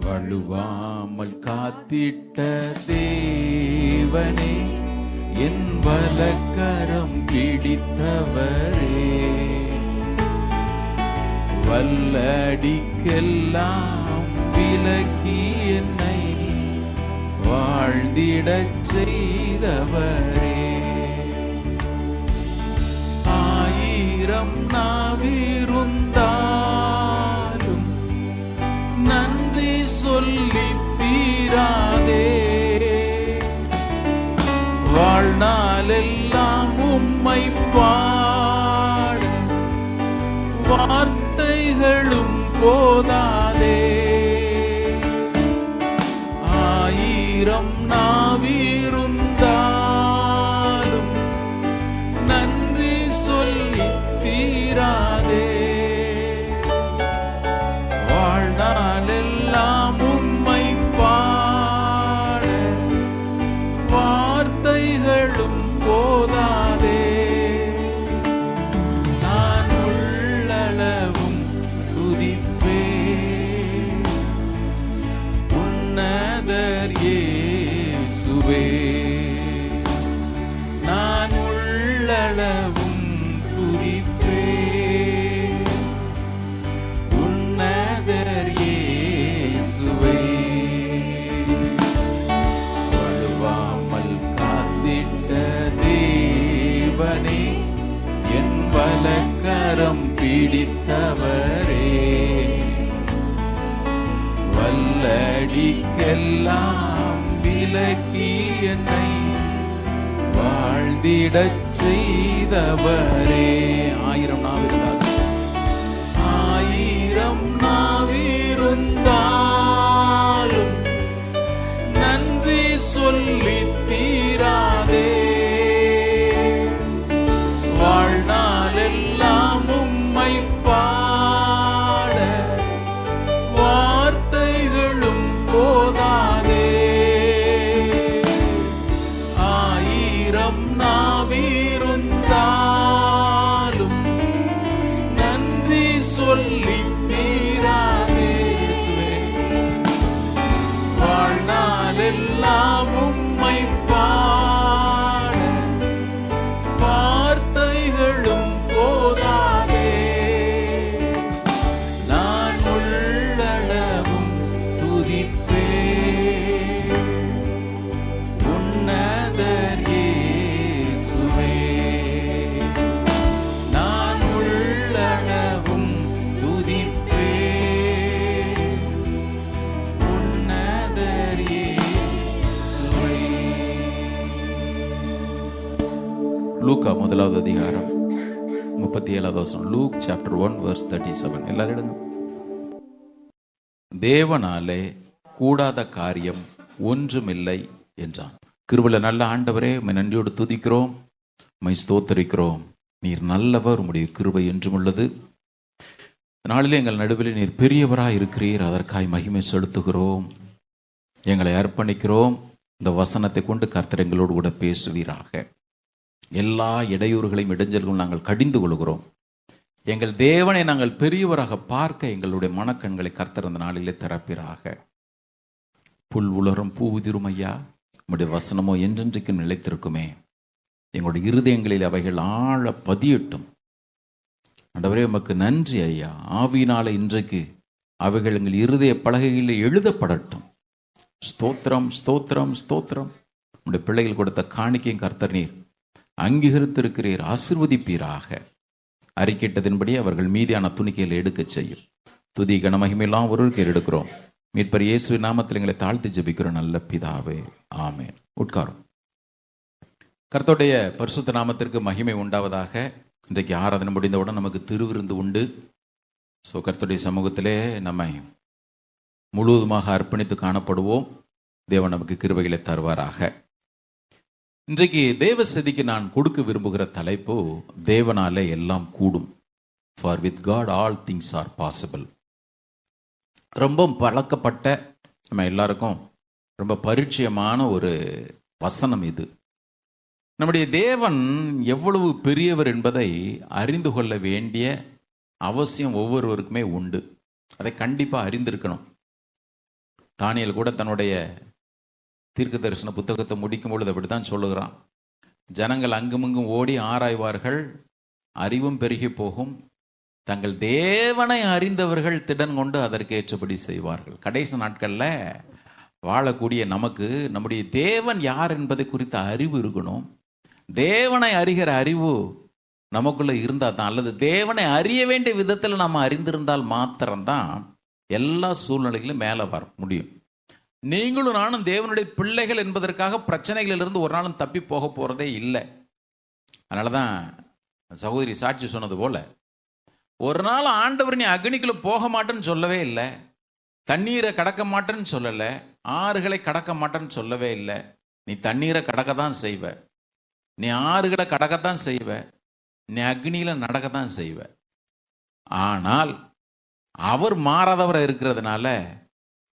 வழுவாமல் காத்திட்ட தேவனே, என் வலக்கரம் பிடித்தவரே, வல்லடிக்கெல்லாம் விலக்கி என்னை வாழ்ந்திடச் செய்தவரே, ஆயிரம் நாவிருந்தாலும் நன்றி சொல்லி தீராதே, வாழ்நாளெல்லாம் உம்மை பாட வார்த்தைகளும் போதாதே, ஆயிரம் நாவிருந்தாலும் நன்றி சொல்லி தீராதே, வாழ்நாளெல்லாம் உம்மை பாட வார்த்தைகளும் போதாதே, நான் உள்ளளவும் துதிப்பேன் உன்னதர் இயேசுவே, நான் உள்ளளவும் துதிப்பேன் உன்னதர் இயேசுவே, வழுவாமல் காத்திட்ட தேவனே, என் வலக்கரம் பிடித்தவரே, வல்லடிக்கெல்லாம் விலக்கி என்னை வாழ்ந்திடச் செய்தவரே, ஆயிரம் நாவிருந்தாலும் நன்றி சொல்லி தீராதே, வாழ்நாளெல்லாம் உம்மை பாட வார்த்தைகளும் போதாதே, ஆயிரம் நாவிருந்தாலும் நன்றி சொல்லி தீராதே, இயேசுவே, வாழ்நாளெல்லாம் உம்மை பாட வார்த்தைகளும் போதாதே, நான் உள்ளளவும் துதிப்பேன் உன்னதர் இயேசுவே, நான் உள்ளளவும் துதிப்பேன் உன்னதர் இயேசுவே. லூக்கா 1வது அதிகாரம் 37வது வசனம். Look chapter 1 verse 37. எல்லாரும் எடுங்க. தேவனாலே கூடாத காரியம் ஒன்றுமில்லை என்றான். கிருபையுள்ள நல்ல ஆண்டவரே, உம்மை நன்றியோடு துதிக்கிறோம், உம்மை ஸ்தோத்தரிக்கிறோம். நீர் நல்லவர், உம்முடைய கிருபை என்றும் உள்ளது. நாளிலே எங்கள் நடுவில் நீர் பெரியவராய் இருக்கிறீர், அதற்காய் மகிமை செலுத்துகிறோம். எங்களை அர்ப்பணிக்கிறோம். இந்த வசனத்தை கொண்டு கர்த்தர் எங்களோடு கூட பேசுவீராக. எல்லா இடையூறுகளையும் இடைஞ்சல்களும் நாங்கள் கடிந்து கொள்கிறோம். எங்கள் தேவனை நாங்கள் பெரியவராக பார்க்க எங்களுடைய மனக்கண்களை கர்த்தர் அந்த நாளிலே திறப்பீராக. புல் உலரும் பூ உதிரும் ஐயா, உம்முடைய வசனமோ என்றென்றைக்கு நிலைத்திருக்குமே. எங்களுடைய இருதயங்களில் அவைகள் ஆழ பதியட்டும். ஆண்டவரே, உமக்கு நன்றி ஐயா. ஆவியினால இன்றைக்கு அவைகள் எங்கள் இருதய பலகைகளில் எழுதப்படட்டும். ஸ்தோத்திரம், ஸ்தோத்திரம், ஸ்தோத்திரம். உம்முடைய பிள்ளைகள் கொடுத்த காணிக்கையும் கர்த்தர் நீர் அங்கீகரித்திருக்கிறீர், ஆசீர்வதிப்பீராக. அறிக்கையிட்டதின்படி அவர்கள் மீதியான துணிக்கையில் எடுக்க செய்யும். துதி கனமகிமையெல்லாம் ஒருவருக்கு எடுக்கிறோம். மீட்பர் இயேசுவின் நாமத்தில் எங்களை தாழ்த்தி ஜெபிக்கிறோம் நல்ல பிதாவே, ஆமென். உட்காரும். கர்த்தருடைய பரிசுத்த நாமத்திற்கு மகிமை உண்டாவதாக. இன்றைக்கு ஆராதனை முடிந்தவுடன் நமக்கு திருவிருந்து உண்டு. ஸோ கர்த்தருடைய சமூகத்திலே நம்மை முழுவதுமாக அர்ப்பணித்து காணப்படுவோம். தேவன் நமக்கு கிருபைகளை தருவாராக. இன்றைக்கு தேவ செய்திக்கு நான் கொடுக்க விரும்புகிற தலைப்பு, தேவனாலே எல்லாம் கூடும். For with God all things are possible. ரொம்ப பழக்கப்பட்ட, நம்ம எல்லாருக்கும் ரொம்ப பரிச்சயமான ஒரு வசனம் இது. நம்முடைய தேவன் எவ்வளவு பெரியவர் என்பதை அறிந்து கொள்ள வேண்டிய அவசியம் ஒவ்வொருவருக்குமே உண்டு. அதை கண்டிப்பாக அறிந்திருக்கணும். தானியேல் கூட தன்னுடைய தீர்க்க தரிசன புத்தகத்தை முடிக்கும் பொழுது அப்படித்தான் சொல்லுகிறான். ஜனங்கள் அங்குமிங்கும் ஓடி ஆராய்வார்கள், அறிவும் பெருகி போகும், தங்கள் தேவனை அறிந்தவர்கள் திடன் கொண்டு அதற்கு ஏற்றபடி செய்வார்கள். கடைசி நாட்களில் வாழக்கூடிய நமக்கு நம்முடைய தேவன் யார் என்பதை குறித்த அறிவு இருக்கணும். தேவனை அறிகிற அறிவு நமக்குள்ள இருந்தால் தான், அல்லது தேவனை அறிய வேண்டிய விதத்தில் நம்ம அறிந்திருந்தால் மாத்திரம்தான் எல்லா சூழ்நிலைகளும் மேலே வர முடியும். நீங்களும் நானும் தேவனுடைய பிள்ளைகள் என்பதற்காக பிரச்சனைகளிலிருந்து ஒரு நாளும் தப்பி போக போகிறதே இல்லை. அதனால தான் சகோதரி சாட்சி சொன்னது போல, ஒரு நாள் ஆண்டவர் நீ அக்னிக்குள்ள போக மாட்டேன்னு சொல்லவே இல்லை, தண்ணீரை கடக்க மாட்டேன்னு சொல்லலை, ஆறுகளை கடக்க மாட்டேன்னு சொல்லவே இல்லை. நீ தண்ணீரை கடக்க தான் செய்வ, நீ ஆறுகளை கடக்கத்தான் செய்வ, நீ அக்னியில நடக்கத்தான் செய்வ. ஆனால் அவர் மாறாதவரை இருக்கிறதுனால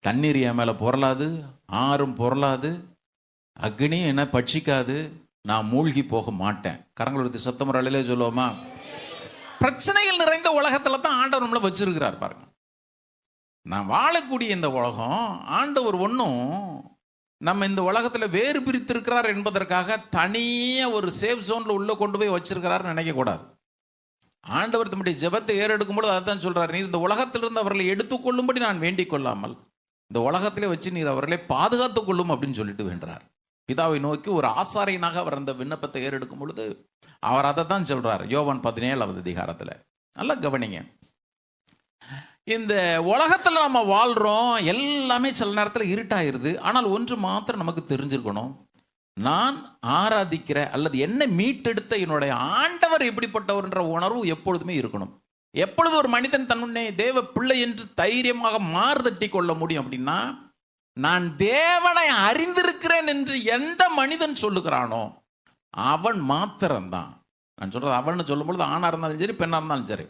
தண்ணீர் என் மேலே பொருளாது, ஆறும் பொருளாது, அக்னியும் என்ன பட்சிக்காது, நான் மூழ்கி போக மாட்டேன். கரங்களுக்கு சத்தம் அலையிலே சொல்லுவோமா? பிரச்சனைகள் நிறைந்த உலகத்துல தான் ஆண்டவர் நம்மளை வச்சிருக்கிறார் பாருங்க. நான் வாழக்கூடிய இந்த உலகம் ஆண்டவர் ஒன்றும் நம்ம இந்த உலகத்துல வேறு பிரித்திருக்கிறார் என்பதற்காக தனியே ஒரு சேஃப் ஜோன்ல உள்ள கொண்டு போய் வச்சிருக்கிறார் நினைக்க கூடாது. ஆண்டவர் தம்முடைய ஜெபத்தை ஏறெடுக்கும் பொழுது அதான் சொல்றாரு, நீர் இந்த உலகத்திலிருந்து அவர்களை எடுத்துக்கொள்ளும்படி நான் வேண்டிக் கொள்ளாமல் இந்த உலகத்திலே வச்சு நீர் அவர்களை பாதுகாத்துக் கொள்ளும் அப்படின்னு சொல்லிட்டு வேண்டார். பிதாவை நோக்கி ஒரு ஆசாரியனாக அவர் அந்த விண்ணப்பத்தை ஏறெடுக்கும் பொழுது அவர் அதை தான் சொல்றார். யோவான் 17வது அதிகாரத்துல நல்லா கவனிங்க. இந்த உலகத்துல நம்ம வாழ்றோம், எல்லாமே சில நேரத்தில் இருட்டாயிருது. ஆனால் ஒன்று மாத்திரம் நமக்கு தெரிஞ்சிருக்கணும், நான் ஆராதிக்கிற அல்லது என்னை மீட்டெடுத்த என்னுடைய ஆண்டவர் எப்படிப்பட்டவர் என்ற உணர்வு எப்பொழுதுமே இருக்கணும். எப்பொழுது ஒரு மனிதன் தன்னுடைய தேவ பிள்ளை என்று தைரியமாக மாறுதட்டி கொள்ள முடியும் அப்படின்னா, நான் தேவனை அறிந்திருக்கிறேன் என்று எந்த மனிதன் சொல்லுகிறானோ அவன் மாத்திரம்தான். நான் சொல்றது அவன்னு சொல்லும் பொழுது ஆணா இருந்தாலும் சரி, பெண்ணா இருந்தாலும் சரி,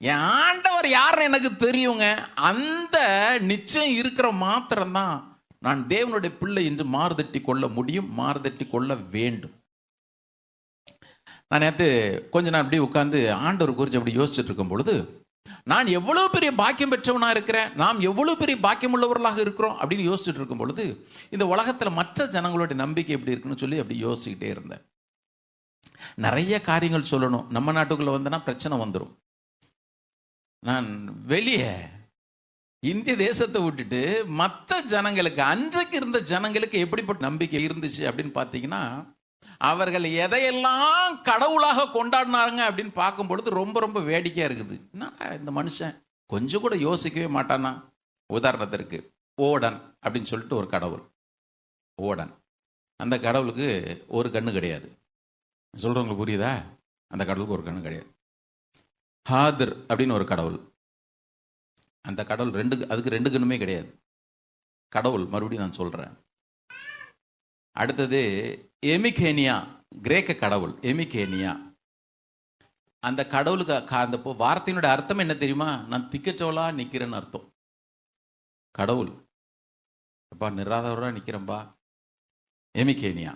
என் ஆண்டவர் யாருன்னு எனக்கு தெரியுங்க, அந்த நிச்சயம் இருக்கிற மாத்திரம்தான் நான் தேவனுடைய பிள்ளை என்று மாறுதட்டி கொள்ள முடியும், மாறுதட்டி கொள்ள வேண்டும். நான் நேற்று கொஞ்ச நேரம் அப்படி உட்காந்து ஆண்டவர் குறித்து அப்படி யோசிச்சுட்டு இருக்கும் பொழுது, நான் எவ்வளவு பெரிய பாக்கியம் பெற்றவனா இருக்கிறேன், நாம் எவ்வளவு பெரிய பாக்கியம் உள்ளவர்களாக இருக்கிறோம் அப்படின்னு யோசிச்சுட்டு இருக்கும் பொழுது, இந்த உலகத்துல மற்ற ஜனங்களுடைய நம்பிக்கை எப்படி இருக்குன்னு சொல்லி அப்படி யோசிச்சுக்கிட்டே இருந்தேன். நிறைய காரியங்கள் சொல்லணும். நம்ம நாட்டுக்குள்ள வந்தனா பிரச்சனை வந்துடும். நான் வெளியே இந்திய தேசத்தை விட்டுட்டு மற்ற ஜனங்களுக்கு, அன்றைக்கு இருந்த ஜனங்களுக்கு எப்படிப்பட்ட நம்பிக்கை இருந்துச்சு அப்படின்னு பார்த்தீங்கன்னா, அவர்கள் எதையெல்லாம் கடவுளாக கொண்டாடினாங்க அப்படின்னு பார்க்கும் பொழுது ரொம்ப ரொம்ப வேடிக்கையா இருக்குது. என்னடா இந்த மனுஷன் கொஞ்சம் கூட யோசிக்கவே மாட்டானா? உதாரணத்திற்கு ஓடன் அப்படின்னு சொல்லிட்டு ஒரு கடவுள், ஓடன். அந்த கடவுளுக்கு ஒரு கண்ணு கிடையாது. சொல்றவங்களுக்கு புரியுதா? அந்த கடவுளுக்கு ஒரு கண்ணு கிடையாது. ஹாதர் அப்படின்னு ஒரு கடவுள், அந்த கடவுள் அதுக்கு ரெண்டு கண்ணுமே கிடையாது. கடவுள் மறுபடியும் நான் சொல்றேன். அடுத்தது எமிகேனியா, கிரேக்க கடவுள் எமிகேனியா. அந்த கடவுளுக்கு அந்த வார்த்தையினுடைய அர்த்தம் என்ன தெரியுமா? நான் திக்கச்சோலா நிக்கிறேன்னு அர்த்தம். கடவுள் அப்பா நிராதவரா நிக்கிறேன்பா, எமிகேனியா.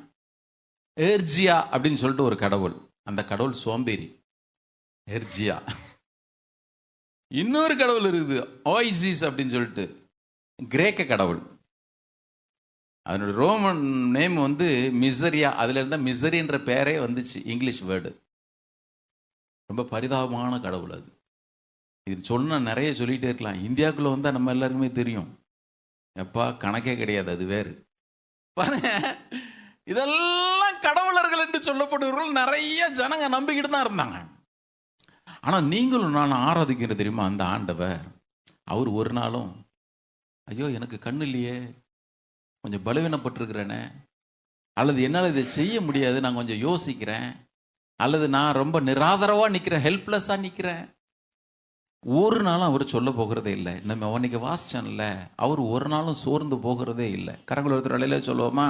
எர்ஜியா அப்படின்னு சொல்லிட்டு ஒரு கடவுள், அந்த கடவுள் சோம்பேறி, எர்ஜியா. இன்னொரு கடவுள் இருக்குது ஓய்சிஸ் அப்படின்னு சொல்லிட்டு, கிரேக்க கடவுள். அதனுடைய ரோமன் நேம் வந்து மிசரியா. அதுல இருந்தா மிசரி என்ற பெயரே வந்துச்சு, இங்கிலீஷ் வேர்டு. ரொம்ப பரிதாபமான கடவுள் அது. இது சொன்னா நிறைய சொல்லிட்டே இருக்கலாம். இந்தியாவுக்குள்ள வந்தா நம்ம எல்லாருக்குமே தெரியும், எப்பா கணக்கே கிடையாது, அது வேறு. பாருங்க, இதெல்லாம் கடவுளர்கள் என்று சொல்லப்படுவர்கள் நிறைய ஜனங்க நம்பிக்கிட்டு தான் இருந்தாங்க. ஆனா நீங்களும் நான் ஆராதிக்கிறது தெரியுமா அந்த ஆண்டவர், அவர் ஒரு நாளும் ஐயோ எனக்கு கண்ணு இல்லையே, கொஞ்சம் பலவீனப்பட்டிருக்கிறேனே, அல்லது என்னால் இதை செய்ய முடியாது, நான் கொஞ்சம் யோசிக்கிறேன், அல்லது நான் ரொம்ப நிராதரவா நிற்கிறேன், ஹெல்ப்லெஸ்ஸா நிற்கிறேன், ஒரு நாளும் அவர் சொல்ல போகிறதே இல்லை. நம்ம அன்னைக்கு வாசிச்சோம்ல, அவர் ஒரு நாளும் சோர்ந்து போகிறதே இல்லை. கரங்கள் ஒருத்தர் வேலையில சொல்லுவோமா?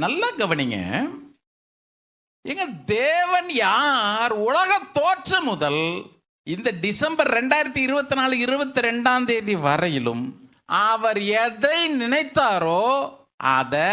நல்லா கவனிங்க. எங்க தேவன் யார்? உலக தோற்றம் முதல் இந்த டிசம்பர் 2024 22 வரையிலும் அவர் எதை நினைத்தாரோ அதை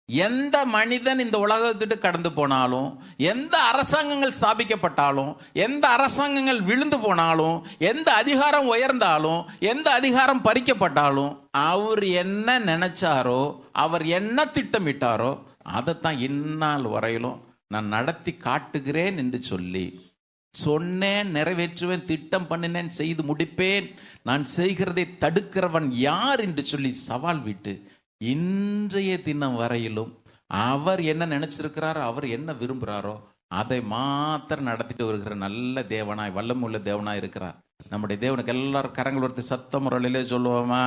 எந்த மனிதன் இந்த உலகத்திட்டு கடந்து போனாலும், எந்த அரசாங்கங்கள் ஸ்தாபிக்கப்பட்டாலும், எந்த அரசாங்கங்கள் விழுந்து போனாலும், எந்த அதிகாரம் உயர்ந்தாலும், எந்த அதிகாரம் பறிக்கப்பட்டாலும், அவர் என்ன நினைச்சாரோ, அவர் என்ன திட்டமிட்டாரோ அதைத்தான் இந்நாள் வரையிலும் நான் நடத்தி காட்டுகிறேன் என்று சொல்லி, சொன்னேன், நிறைவேற்றுவேன், திட்டம் பண்ணினேன், செய்து முடிப்பேன், நான் செய்கிறதை தடுக்கிறவன் யார் என்று சொல்லி சவால் விட்டு இன்றைய தினம் வரையிலும் அவர் என்ன நினைச்சிருக்கிறாரோ, அவர் என்ன விரும்புகிறாரோ அதை மாத்திரம் நடத்திட்டு வருகிற நல்ல தேவனாய், வல்லமுள்ள தேவனாய் இருக்கிறார் நம்முடைய தேவனுக்கு. எல்லாரும் கரங்கள் ஒருத்தி சத்த முறையிலே சொல்லுவோமா?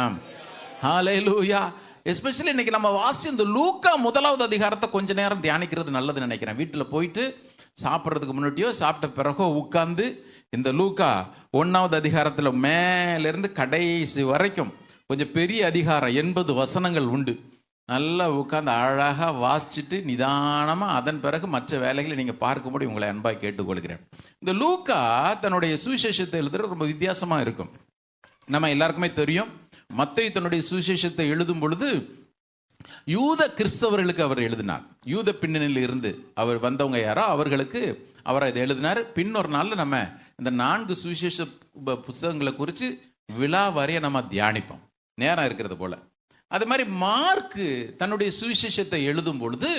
ஹல்லேலூயா. எஸ்பெஷலி இன்னைக்கு நம்ம வாசிச்சு இந்த லூக்கா 1வது அதிகாரத்தை கொஞ்ச நேரம் தியானிக்கிறது நல்லதுன்னு நினைக்கிறேன். வீட்டில் போயிட்டு சாப்பிட்றதுக்கு முன்னாடியோ சாப்பிட்ட பிறகோ உட்கார்ந்து இந்த லூக்கா 1வது அதிகாரத்தில் மேலிருந்து கடைசி வரைக்கும் கொஞ்சம் பெரிய அதிகாரம், 80 வசனங்கள் உண்டு. நல்லா உட்காந்து அழகாக வாசிச்சுட்டு நிதானமாக அதன் பிறகு மற்ற வேலைகளை நீங்கள் பார்க்கும்போது உங்களை அன்பாக கேட்டுக்கொள்கிறேன். இந்த லூக்கா தன்னுடைய சுவிசேஷத்தை எழுதுறது ரொம்ப வித்தியாசமாக இருக்கும். நம்ம எல்லாருக்குமே தெரியும், மத்தேயு தன்னுடைய சுவிசேஷத்தை எழுதும் பொழுது யூத கிறிஸ்தவர்களுக்கு அவர் எழுதினார். யூத பின்னணியில் இருந்து அவர் வந்தவங்க யாரோ அவர்களுக்கு அவர் இதை எழுதினார். பின்னொரு நாளில் நம்ம இந்த 4 சுவிசேஷ புத்தகங்களை குறித்து விழா வரைய நம்ம தியானிப்போம், நேரம் இருக்கிறது போல. அது மாதிரி மார்க்கு தன்னுடைய சுவிசேஷத்தை எழுதும் பொழுது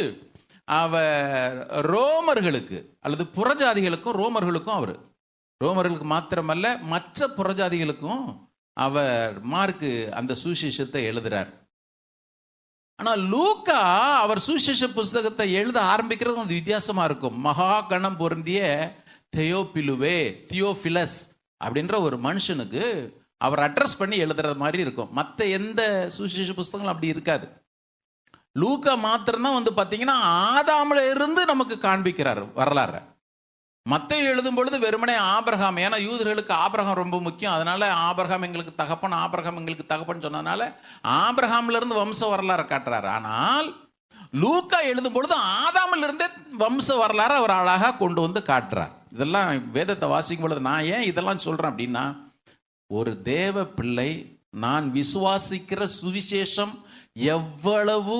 அவர் ரோமர்களுக்கு அல்லது புறஜாதிகளுக்கும், ரோமர்களுக்கு மாத்திரமல்ல மற்ற புறஜாதிகளுக்கும் அவர் மார்க்கு அந்த சுவிசேஷத்தை எழுதுறார். ஆனால் லூக்கா அவர் சுவிசேஷ புஸ்தகத்தை எழுத ஆரம்பிக்கிறது அது வித்தியாசமா இருக்கும். மகா கணம் பொருந்திய தியோபிலஸ் அப்படின்ற ஒரு மனுஷனுக்கு அவர் அட்ரஸ் பண்ணி எழுதுறது மாதிரி இருக்கும். மற்ற எந்த சுவிசேஷ புஸ்தகங்களும் அப்படி இருக்காது. லூக்கா மாத்திரம்தான் பார்த்தீங்கன்னா ஆதாமில் இருந்து நமக்கு காண்பிக்கிறார் வரலாறு. மத்தேயு எழுதும் பொழுது வெறுமனே ஆபிரகாம், ஏன்னா யூதர்களுக்கு ஆபிரகாம் ரொம்ப முக்கியம், அதனால ஆபிரகாம் எங்களுக்கு தகப்பன் சொன்னதுனால ஆபிரகாம்ல இருந்து வம்ச வரலாறு காட்டுறாரு. ஆனால் லூக்கா எழுதும் பொழுது ஆதாமில் இருந்தே வம்ச வரலாறு அவர் அழகா கொண்டு வந்து காட்டுறார். இதெல்லாம் வேதத்தை வாசிக்கும் பொழுது நான் ஏன் இதெல்லாம் சொல்றேன் அப்படின்னா, ஒரு தேவ பிள்ளை நான் விசுவாசிக்கிற சுவிசேஷம் எவ்வளவு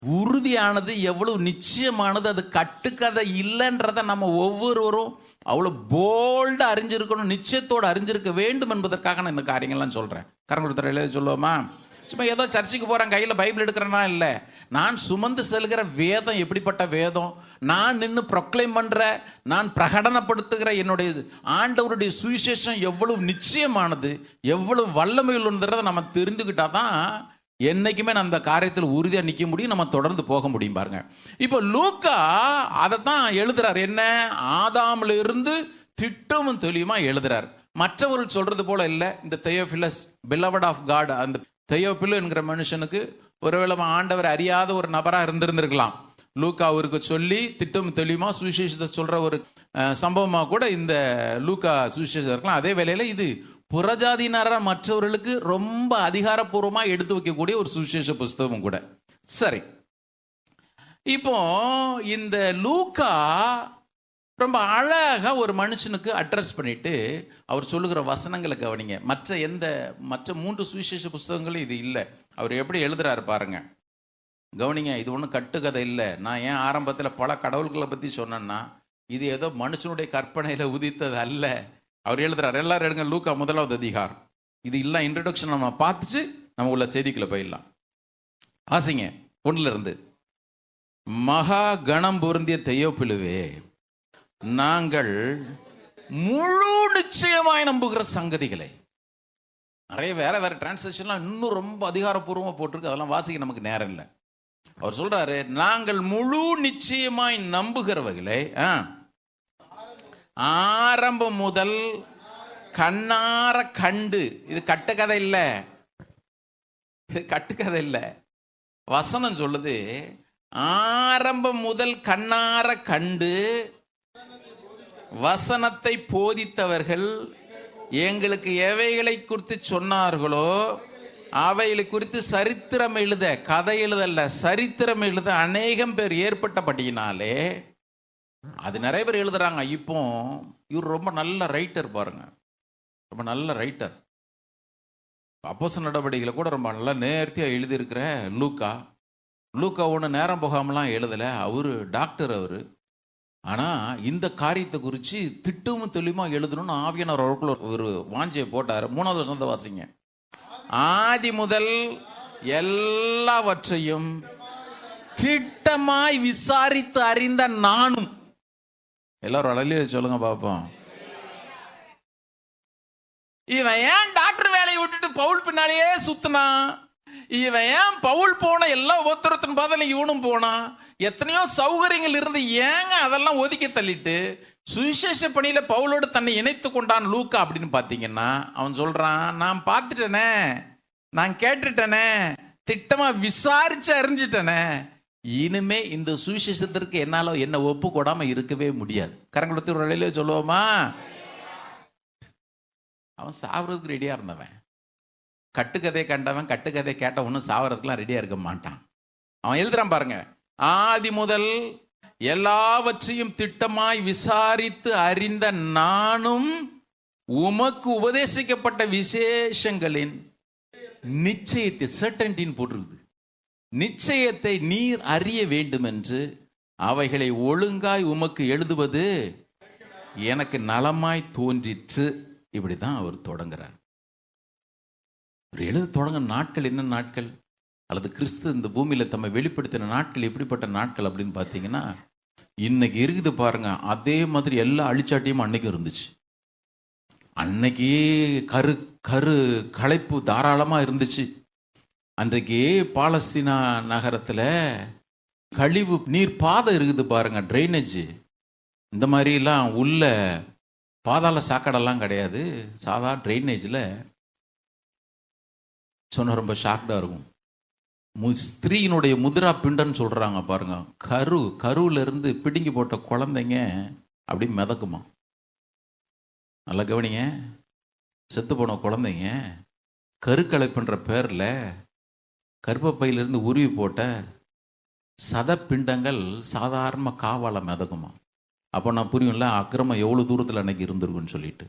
உறுதியானது, எவ்வளவு நிச்சயமானது, அது கட்டுக்கதை இல்லைன்றதை நம்ம ஒவ்வொருவரும் அவ்வளோ போல்டா அறிஞ்சிருக்கணும், நிச்சயத்தோடு அறிஞ்சிருக்க வேண்டும் என்பதற்காக நான் இந்த காரியங்கள்லாம் சொல்றேன். கரங்குடுத்துறையில சொல்லுவோமா? சும்மா ஏதோ சர்ச்சைக்கு போறேன் கையில் பைபிள் எடுக்கிறேன்னா இல்லை, நான் சுமந்து செல்கிற வேதம் எப்படிப்பட்ட வேதம், நான் நின்று ப்ரொக்ளைம் பண்ற, நான் பிரகடனப்படுத்துகிற என்னுடைய ஆண்டவருடைய சுவிசேஷம் எவ்வளவு நிச்சயமானது, எவ்வளவு வல்லமையுள்ளன்றதை நம்ம தெரிஞ்சுக்கிட்டாதான் என்னைக்குமே நம்ம அந்த காரியத்தில் உறுதியாக நிற்க முடியும், நம்ம தொடர்ந்து போக முடியும். பாருங்க, இப்போ லூக்கா அதைத்தான் எழுதுறார். என்ன, ஆதாமில் இருந்து திட்டமும் தெளிவுமா எழுதுறார். மற்றவர்கள் சொல்றது போல இல்லை. இந்த தியோபிலஸ், பிலவட் ஆஃப் காட், அந்த தியோபிலு என்கிற மனுஷனுக்கு ஒருவேளை ஆண்டவர் அறியாத ஒரு நபராக இருந்திருந்திருக்கலாம். லூக்கா அவருக்கு சொல்லி திட்டம் தெளிவுமா சுவிசேஷத்தை சொல்ற ஒரு சம்பவமா கூட இந்த லூக்கா சுவிசேஷம் இருக்கலாம். அதே வேளையில இது புறஜாதியினர மற்றவர்களுக்கு ரொம்ப அதிகாரப்பூர்வமாக எடுத்து வைக்கக்கூடிய ஒரு சுவிசேஷ புஸ்தகம் கூட. சரி, இப்போ இந்த லூக்கா ரொம்ப அழகா ஒரு மனுஷனுக்கு அட்ரஸ் பண்ணிட்டு அவர் சொல்லுகிற வசனங்களை கவனிங்க. மற்ற 3 சுவிசேஷ புஸ்தகங்களும் இது இல்லை. அவர் எப்படி எழுதுறாரு பாருங்க, கவனிங்க. இது ஒன்றும் கட்டுக்கதை இல்லை. நான் ஏன் ஆரம்பத்தில் பல கடவுள்களை பற்றி சொன்னேன்னா, இது ஏதோ மனுஷனுடைய கற்பனையில் உதித்தது அல்ல. அவர் எழுதுறாரு. எல்லாரும் எடுங்க லூக்கா 1வது அதிகாரம். இது இல்லை இன்ட்ரோடக்ஷன் நம்ம பார்த்துட்டு நம்ம உள்ள செய்திக்குள்ள போயிடலாம். ஆசைங்க 1ல இருந்து. மகா கணம் பொருந்திய தெயோப்பிலுவே, நாங்கள் முழு நிச்சயமாய் நம்புகிற சங்கதிகளை. நிறைய வேற டிரான்ஸ்லேஷன்லாம் இன்னும் ரொம்ப அதிகாரப்பூர்வமாக போட்டிருக்கு, அதெல்லாம் வாசிக்க நமக்கு நேரம் இல்லை. அவர் சொல்றாரு, நாங்கள் முழு நிச்சயமாய் நம்புகிறவர்களை ஆரம்பம் முதல் கண்ணார கண்டு. இது கட்டுக்கதை இல்லை, வசனம் சொல்லுது, ஆரம்பம் முதல் கண்ணார கண்டு வசனத்தை போதித்தவர்கள் எங்களுக்கு எவைகளை குறித்து சொன்னார்களோ அவைகளை குறித்து சரித்திரம் எழுத, கதை எழுதல்ல, சரித்திரம் எழுத அநேகம் பேர் ஏற்பட்டபடியினாலே அது நிறைய பேர் எழுதுறாங்க. இப்போ இவர் ரொம்ப நல்ல ரைட்டர் பாருங்க, ரொம்ப நல்ல ரைட்டர். அப்போஸ்தலர் நடவடிக்கைகளை கூட ரொம்ப நல்லா நேர்த்தியா எழுதியிருக்கிற லூக்கா லூக்கா ஒன்று நேரம் போகாமலாம் எழுதலை, அவரு டாக்டர் அவரு. ஆனா இந்த காரியத்தை குறித்து திட்டமும் தெளிவுமா எழுதணும்னு ஆவியானவர் அவருக்குள்ள ஒரு வாஞ்சியை போட்டார். 3வது வசனத்தை வாசிங்க. ஆதி முதல் எல்லாவற்றையும் திட்டமாய் விசாரித்து அறிந்த நானும். எல்லாரும் அழலிய சொல்லுங்க பாப்போம். இவன் ஏன் டாக்டர் வேலையை விட்டுட்டு பவுல் பின்னாலேயே சுத்தினா? இவன் ஏன் பவுல் போன எல்லா உபத்திரத்தின் பாதல இவனும் போனா? எத்தனையோ சௌகரியங்கள் இருந்து ஏங்க அதெல்லாம் ஒதுக்கி தள்ளிட்டு சுவிசேஷ பணியில பவுலோடு தன்னை இணைத்து கொண்டான் லூக்கா அப்படின்னு பாத்தீங்கன்னா, அவன் சொல்றான், நான் பார்த்துட்டேனே, நான் கேட்டுட்டேனே, திட்டமா விசாரிச்சு அறிஞ்சிட்டேனே, இனிமே இந்த சுவிசேஷத்திற்கு என்னால என்ன ஒப்பு கொடாம இருக்கவே முடியாது. கரங்குளத்து ஒரு வேலையில சொல்லுவோமா? அவன் சாவறதுக்கு ரெடியா இருந்தவன். கட்டுக்கதை கண்டவன் கட்டுக்கதை கேட்ட ஒன்னும் சாவறதுக்குலாம் ரெடியா இருக்க மாட்டான். அவன் எழுதுறான் பாருங்க, ஆதி முதல் எல்லாவற்றையும் திட்டமாய் விசாரித்து அறிந்த நானும் உமக்கு உபதேசிக்கப்பட்ட விசேஷங்களின் நிச்சயத்தை, சர்டன்டின்னு போட்டிருக்குது, நிச்சயத்தை நீர் அறிய வேண்டும் என்று அவைகளை ஒழுங்காய் உமக்கு எழுதுவது எனக்கு நலமாய் தோன்றிற்று. இப்படிதான் அவர் தொடங்குறார். எழுத தொடங்க நாட்கள் என்ன நாட்கள், அல்லது கிறிஸ்து இந்த பூமியில தம்மை வெளிப்படுத்தின நாட்கள் எப்படிப்பட்ட நாட்கள் அப்படின்னு பார்த்தீங்கன்னா, இன்னைக்கு இருக்குது பாருங்க, அதே மாதிரி எல்லா அழிச்சாட்டியும் அன்னைக்கு இருந்துச்சு. அன்னைக்கு கரு கரு களைப்பு தாராளமா இருந்துச்சு. அன்றைக்கு பாலஸ்தீனா நகரத்துல கழிவு நீர் பாதை இருக்குது பாருங்க, ட்ரைனேஜ். இந்த மாதிரிலாம் உள்ள பாதாள சாக்கடெல்லாம் கிடையாது, சாதா ட்ரைனேஜில். சொன்ன ரொம்ப ஷாக்டா இருக்கும். ஸ்திரீயினுடைய முதிரா பிண்டன்னு சொல்றாங்க பாருங்க, கருவுல இருந்து பிடுங்கி போட்ட குழந்தைங்க அப்படி மிதக்குமா. நல்லா கவனிங்க, செத்து போன குழந்தைங்க கருக்கலைப்புன்ற பேர்ல கர்ப்பப்பையிலிருந்து உருவி போட்ட சத பிண்டங்கள் சாதாரண காவால மிதக்குமா. அப்போ நான் புரியும்ல அக்கிரமம் எவ்வளவு தூரத்தில் அன்னைக்கு இருந்திருக்குன்னு சொல்லிட்டு.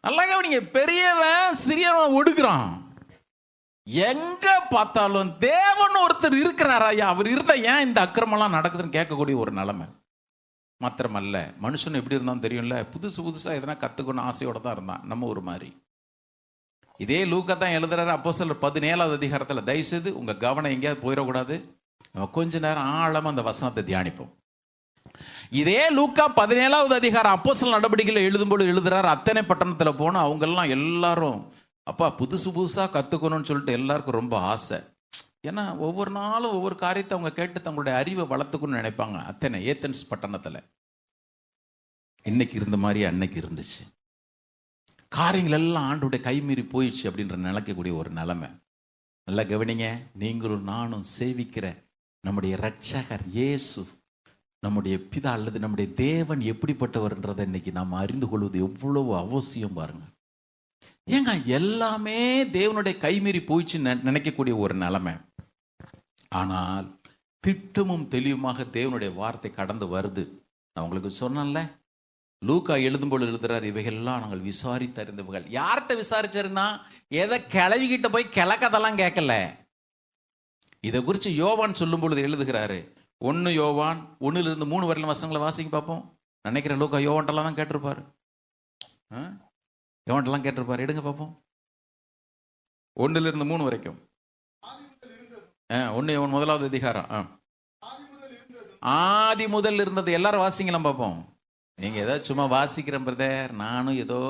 நல்லா கவனிங்க, பெரியவன் சிறியவன் ஒடுக்குறான். எங்க பார்த்தாலும் தேவன் ஒருத்தர் இருக்கிறார் ஐயா, அவர் இருந்தா ஏன் இந்த அக்கிரமெல்லாம் நடக்குதுன்னு கேட்கக்கூடிய ஒரு நிலைமை. மாத்திரமல்ல, மனுஷன் எப்படி இருந்தாலும் தெரியும்ல, புதுசா எதனா கத்துக்கணும் ஆசையோட தான் இருந்தான் நம்ம ஒரு மாதிரி. இதே லூக்கா தான் எழுதுறாரு அப்போஸ்தலர் 17வது அதிகாரத்துல. தயவுசெய்து உங்க கவனம் எங்கேயாவது போயிடக்கூடாது, நம்ம கொஞ்ச நேரம் ஆழமா அந்த வசனத்தை தியானிப்போம். இதே லூக்கா 17வது அதிகாரம் அப்போஸ்தலர் நடவடிக்கையில் எழுதும்போது எழுதுறாரு, அத்தனை பட்டணத்துல போன அவங்க எல்லாம் எல்லாரும் அப்பா புதுசா கத்துக்கணும்னு சொல்லிட்டு எல்லாருக்கும் ரொம்ப ஆசை. ஏன்னா ஒவ்வொரு நாளும் ஒவ்வொரு காரியத்தை அவங்க கேட்டு தங்களுடைய அறிவை வளர்த்துக்கணும்னு நினைப்பாங்க. அத்தனை ஏத்தன்ஸ் பட்டணத்துல இன்னைக்கு இருந்த மாதிரி அன்னைக்கு இருந்துச்சு. காரியங்கள் எல்லாம் ஆண்டுடைய கைமீறி போயிடுச்சு அப்படின்ற நினைக்கக்கூடிய ஒரு நிலைமை. நல்லா கவனிங்க, நீங்களும் நானும் சேவிக்கிற நம்முடைய இரட்சகர் இயேசு, நம்முடைய பிதா அல்லது நம்முடைய தேவன் எப்படிப்பட்டவர்ன்றதை இன்னைக்கு நாம் அறிந்து கொள்வது எவ்வளவு அவசியம் பாருங்க. ஏங்க எல்லாமே தேவனுடைய கைமீறி போயிடுச்சு நினைக்கக்கூடிய ஒரு நிலைமை. ஆனால் திட்டமும் தெளிவுமாக தேவனுடைய வார்த்தை கடந்து வருது. நான் உங்களுக்கு சொன்னேன்ல, லூக்கா எழுதும்போது எழுதுறாரு, இவைகள்லாம் நாங்கள் விசாரித்து அறிந்தவர்கள். யார்கிட்ட விசாரிச்சிருந்தா? எதை கிளவிக்கிட்ட போய் கிழக்கதெல்லாம் கேட்கல. இதை குறித்து யோவான் சொல்லும் பொழுது எழுதுகிறாரு, 1 யோவான் 1-3 வரையிலும் வசனங்களை வாசிக்க பார்ப்போம். நினைக்கிறேன் லூக்கா யோவான்ட்டெல்லாம் தான் கேட்டிருப்பாரு. யோவான்ட்டெல்லாம் கேட்டிருப்பாரு, எடுங்க பார்ப்போம். 1-3 வரைக்கும். 1 யோவான் 1வது அதிகாரம். ஆதி முதல் இருந்தது. எல்லாரும் வாசிக்கலாம் பார்ப்போம். நீங்க ஏதோ சும்மா வாசிக்கிறேன் பிரதர், நானும் ஏதோ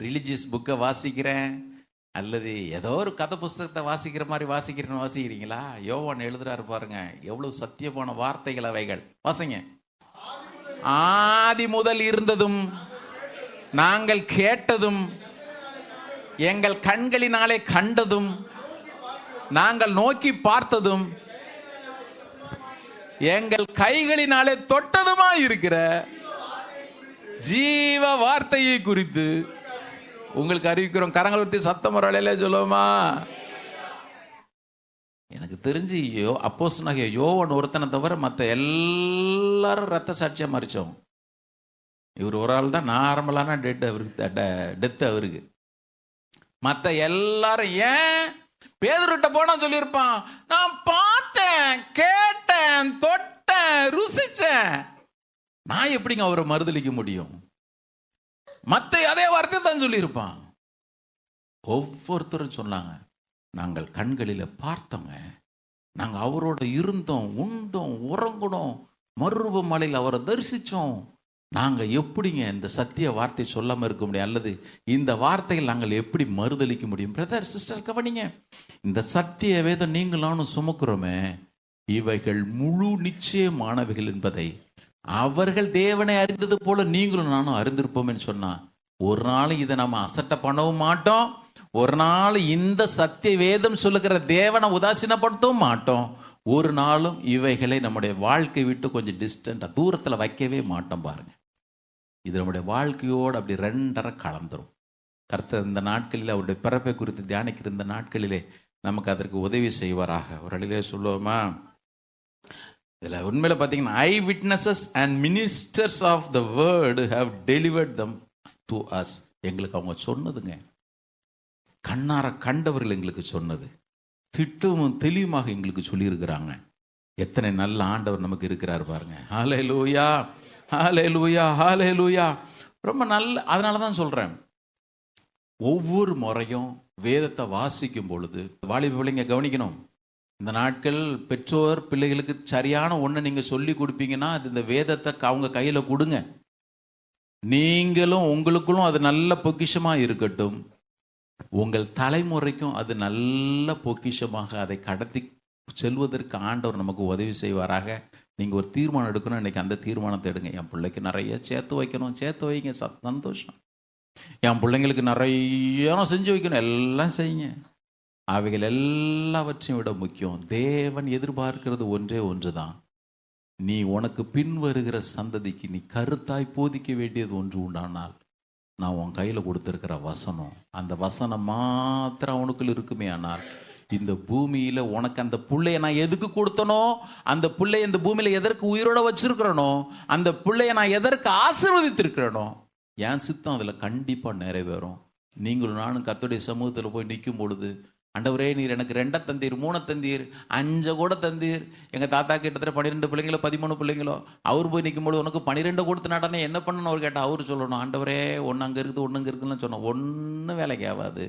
ரிலிஜியஸ் புக்கை வாசிக்கிறேன் அல்லது ஏதோ ஒரு கதை புஸ்தகத்தை வாசிக்கிற மாதிரி வாசிக்கிறேன்னு வாசிக்கிறீங்களா? யோவான் எழுதுறாரு பாருங்க, எவ்வளவு சத்தியமான வார்த்தைகள் அவைகள். வாசிங்க. ஆதி முதல் இருந்ததும் நாங்கள் கேட்டதும் எங்கள் கண்களினாலே கண்டதும் நாங்கள் நோக்கி பார்த்ததும் எங்கள் கைகளினாலே தொட்டதுமா இருக்கிற ஜீவ வார்த்தையை குறித்து உங்களுக்கு அறிவிக்கிறோம். கரங்கள் ஊற்றி சத்தம் ஒரு வேளையில சொல்லுவோமா? எனக்கு தெரிஞ்சு அப்போஸ்தலனாகிய யோவான் ஒருத்தனை தவிர மற்ற எல்லாரும் ரத்த சாட்சியா மறிச்சோம். இவர் ஒரு ஆள் தான் நார்மலான டெத் அவருக்கு. மற்ற எல்லாரும் ஏன் பேதுருட்ட போனா சொல்லியிருப்பான், நான் பார்த்தேன் பார்த்தேன், கேட்டேன், தொட்டேன், ருசிச்சேன். நான் எப்படிங்க அவரை மறுதலிக்க முடியும்? மத்த அதே வார்த்தை தான் சொல்லியிருப்பான். ஒவ்வொருத்தரும் சொன்னாங்க, நாங்கள் கண்களில பார்த்தோங்க, நாங்க அவரோட இருந்தோம், உண்டோம், உறங்கணும், மறுரூப மலையில் அவரை தரிசிச்சோம். நாங்க எப்படிங்க இந்த சத்திய வார்த்தை சொல்லாம இருக்க முடியும், அல்லது இந்த வார்த்தைகள் நாங்கள் எப்படி மறுதலிக்க முடியும்? பிரதர் சிஸ்டர் கவனிங்க, இந்த சத்திய வேதம் நீங்களும் சுமக்கிறோமே, இவைகள் முழு நிச்சயமானவைகள் என்பதை அவர்கள் தேவனை அறிந்தது போல நீங்களும் நானும் அறிந்திருப்போம்னு சொன்னா, ஒரு நாள் இதை நம்ம அசட்டை பண்ணவும் மாட்டோம், ஒரு நாள் இந்த சத்திய வேதம் சொல்லுகிற தேவனை உதாசீனப்படுத்தவும் மாட்டோம், ஒரு நாளும் இவைகளை நம்முடைய வாழ்க்கை விட்டு கொஞ்சம் டிஸ்டன்டா தூரத்தில் வைக்கவே மாட்டோம். பாருங்க, இது நம்முடைய வாழ்க்கையோடு அப்படி ரெண்டரை கலந்துரும். கர்த்தர் இந்த நாட்களில் அவருடைய பிறப்பை குறித்து தியானிக்கிற இந்த நாட்களிலே நமக்கு அதற்கு உதவி செய்வாராக. ஒரு அழிலே சொல்லுவோமா, இதில் உண்மையில பார்த்தீங்கன்னா, eye witnesses and ministers of the word have delivered them to us. எங்களுக்கு அவங்க சொன்னதுங்க, கண்ணார கண்டவர்கள் எங்களுக்கு சொன்னது, திட்டமும் தெளிவுமாக எங்களுக்கு சொல்லியிருக்கிறாங்க. எத்தனை நல்ல ஆண்டவர் நமக்கு இருக்கிறார் பாருங்க. ஹல்லேலூயா, ஹல்லேலூயா, ஹல்லேலூயா. ரொம்ப நல்ல. அதனால தான் சொல்றேன், ஒவ்வொரு முறையும் வேதத்தை வாசிக்கும் பொழுது வாலிப பிள்ளைங்க கவனிக்கணும். இந்த நாட்கள் பெற்றோர் பிள்ளைகளுக்கு சரியான ஒன்று நீங்கள் சொல்லி கொடுப்பீங்கன்னா, அது இந்த வேதத்தை அவங்க கையில் கொடுங்க. நீங்களும் உங்களுக்குள்ளும் அது நல்ல பொக்கிஷமாக இருக்கட்டும், உங்கள் தலைமுறைக்கும் அது நல்ல பொக்கிஷமாக அதை கடத்தி செல்வதற்கு ஆண்டவர் நமக்கு உதவி செய்வாராக. நீங்கள் ஒரு தீர்மானம் எடுக்கணும், இன்னைக்கு அந்த தீர்மானத்தை எடுங்க. என் பிள்ளைக்கு நிறைய சேர்த்து வைக்கணும், சேர்த்து வைங்க, சந்தோஷம். என் பிள்ளைங்களுக்கு நிறைய செஞ்சு வைக்கணும், எல்லாம் செய்யுங்க. அவைகள் எல்லாவற்றையும் விட முக்கியம், தேவன் எதிர்பார்க்கிறது ஒன்றே ஒன்று தான். நீ உனக்கு பின் வருகிற சந்ததிக்கு நீ கருத்தாய் போதிக்க வேண்டியது ஒன்று உண்டானால், நான் உன் கையில் கொடுத்துருக்கிற வசனம், அந்த வசனம் மாத்திரம் அவனுக்குள் இருக்குமே ஆனால், இந்த பூமியில் உனக்கு அந்த பிள்ளைய நான் எதுக்கு கொடுத்தனோ, அந்த பிள்ளைய இந்த பூமியில் எதற்கு உயிரோட வச்சிருக்கிறனோ, அந்த பிள்ளைய நான் எதற்கு ஆசீர்வதித்திருக்கிறனோ, என் சித்தம் அதில் கண்டிப்பாக நிறைவேறும். நீங்களும் நானும் கர்த்தருடைய சமூகத்தில் போய் நிற்கும் பொழுது, ஆண்டவரே நீர் எனக்கு 2 தந்தீர், 3 தந்தீர், 5 கூட தந்தீர். எங்கள் தாத்தா கிட்டத்தட்ட 12 பிள்ளைங்களோ 13 பிள்ளைங்களோ, அவர் போய் நிற்கும்போது உனக்கு 12 கொடுத்து நடனே என்ன பண்ணணும் அவர் கேட்டால், அவர் சொல்லணும், ஆண்டவரே ஒன்று அங்கே இருக்குது, ஒன்று அங்கே இருக்குதுன்னு சொன்னோம். ஒன்றும் வேலைக்கு ஆகாது.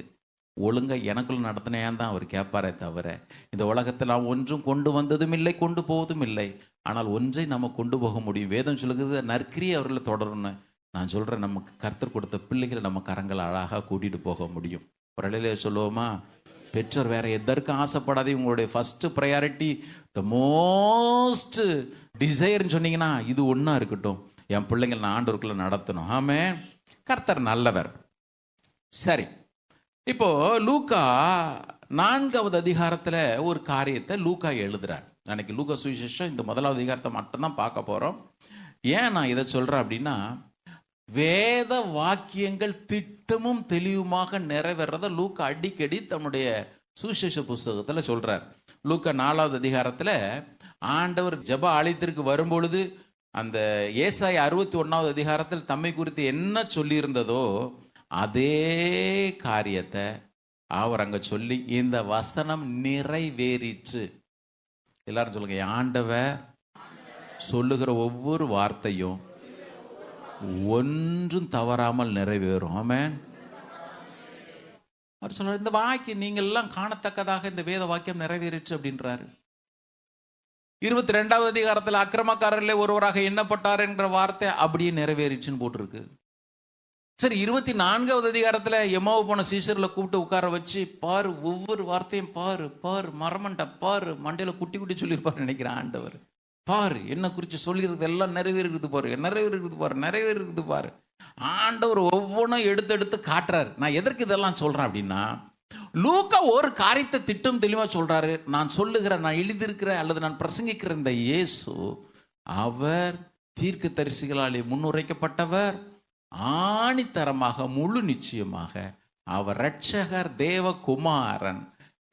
ஒழுங்காக எனக்குள்ள நடத்தினேன் தான் அவர் கேட்பாரே தவிர, இந்த உலகத்தில் நாம் ஒன்றும் கொண்டு வந்ததும் இல்லை, கொண்டு போவதும் இல்லை. ஆனால் ஒன்றை நம்ம கொண்டு போக முடியும். வேதம் சொல்லுகிறது, நற்கிரியை அவர்களை தொடரணும்னு. நான் சொல்கிறேன், நமக்கு கர்த்தர் கொடுத்த பிள்ளைகளை நம்ம கரங்களை அழகாக கூட்டிகிட்டு போக முடியும். ஒரு இடையிலே சொல்லுவோமா, பெற்றோர் வேற எதற்கும் ஆசைப்படாதே, உங்களுடைய ஃபர்ஸ்ட் ப்ரையாரிட்டி, த மோஸ்ட் டிசைர்னு சொன்னீங்கன்னா இது ஒன்றா இருக்கட்டும், என் பிள்ளைங்களை நான் ஆண்டவருக்குள்ள நடத்தணும். ஆமே, கர்த்தர் நல்லவர். சரி, இப்போ லூக்கா 4வது அதிகாரத்தில் ஒரு காரியத்தை லூக்கா எழுதுறார். அன்னைக்கு லூக்கா சுவிசேஷம் இந்த 1வது அதிகாரத்தை மட்டும்தான் பார்க்க போகிறோம். ஏன் நான் இதை சொல்கிறேன் அப்படின்னா, வேத வாக்கியங்கள் திட்டமும் தெளிவுமாக நிறைவேறத லூக்கா அடிக்கடி தன்னுடைய சுவிசேஷ புஸ்தகத்தில் சொல்றார். லூக்கா 4வது அதிகாரத்தில் ஆண்டவர் ஜெப ஆலயத்திற்கு வரும்பொழுது, அந்த ஏசாயா 61வது அதிகாரத்தில் தம்மை குறித்து என்ன சொல்லியிருந்ததோ அதே காரியத்தை அவர் அங்க சொல்லி, இந்த வசனம் நிறைவேறிற்று. எல்லாரும் சொல்லுங்க, ஆண்டவர் சொல்லுகிற ஒவ்வொரு வார்த்தையும் ஒன்றும் தவறாமல் நிறைவேறும். ஆமென். அவர் சொல்றாரு, இந்த வாக்கியம் நீங்கள் எல்லாம் காணத்தக்கதாக இந்த வேத வாக்கியம் நிறைவேறிற்று அப்படின்றாரு. 22வது அதிகாரத்தில் அக்கிரமக்காரர்களே ஒருவராக எண்ணப்பட்டார் என்ற வார்த்தை அப்படியே நிறைவேறிச்சுன்னு போட்டிருக்கு. சரி, 24வது அதிகாரத்தில் எம்மாவு போன சீஷர்களை கூப்பிட்டு உட்கார வச்சு, பாரு ஒவ்வொரு வார்த்தையும் பாரு, பாரு மரமண்ட பாரு, மண்டையில குட்டி குட்டி சொல்லியிருப்பாரு நினைக்கிறேன் ஆண்டவர். பாரு என்ன குறித்து சொல்லியிருக்கிறது எல்லாம் நிறைவேறிருக்குது பாரு, நிறைவேறிருக்குது பாரு, நிறைவேறிருக்குது பாரு. ஆண்டவர் ஒவ்வொன்றும் எடுத்து காட்டுறாரு. நான் எதற்கு இதெல்லாம் சொல்றேன் அப்படின்னா, லூக்கா ஒரு காரியத்தை திட்டம் தெளிவா சொல்றாரு. நான் சொல்லுகிற, நான் எழுதியிருக்கிற அல்லது நான் பிரசங்கிக்கிற இந்த இயேசு, அவர் தீர்க்க தரிசிகளாலே முன்னுரைக்கப்பட்டவர், ஆணித்தரமாக முழு நிச்சயமாக அவர் இரட்சகர், தேவகுமாரன்.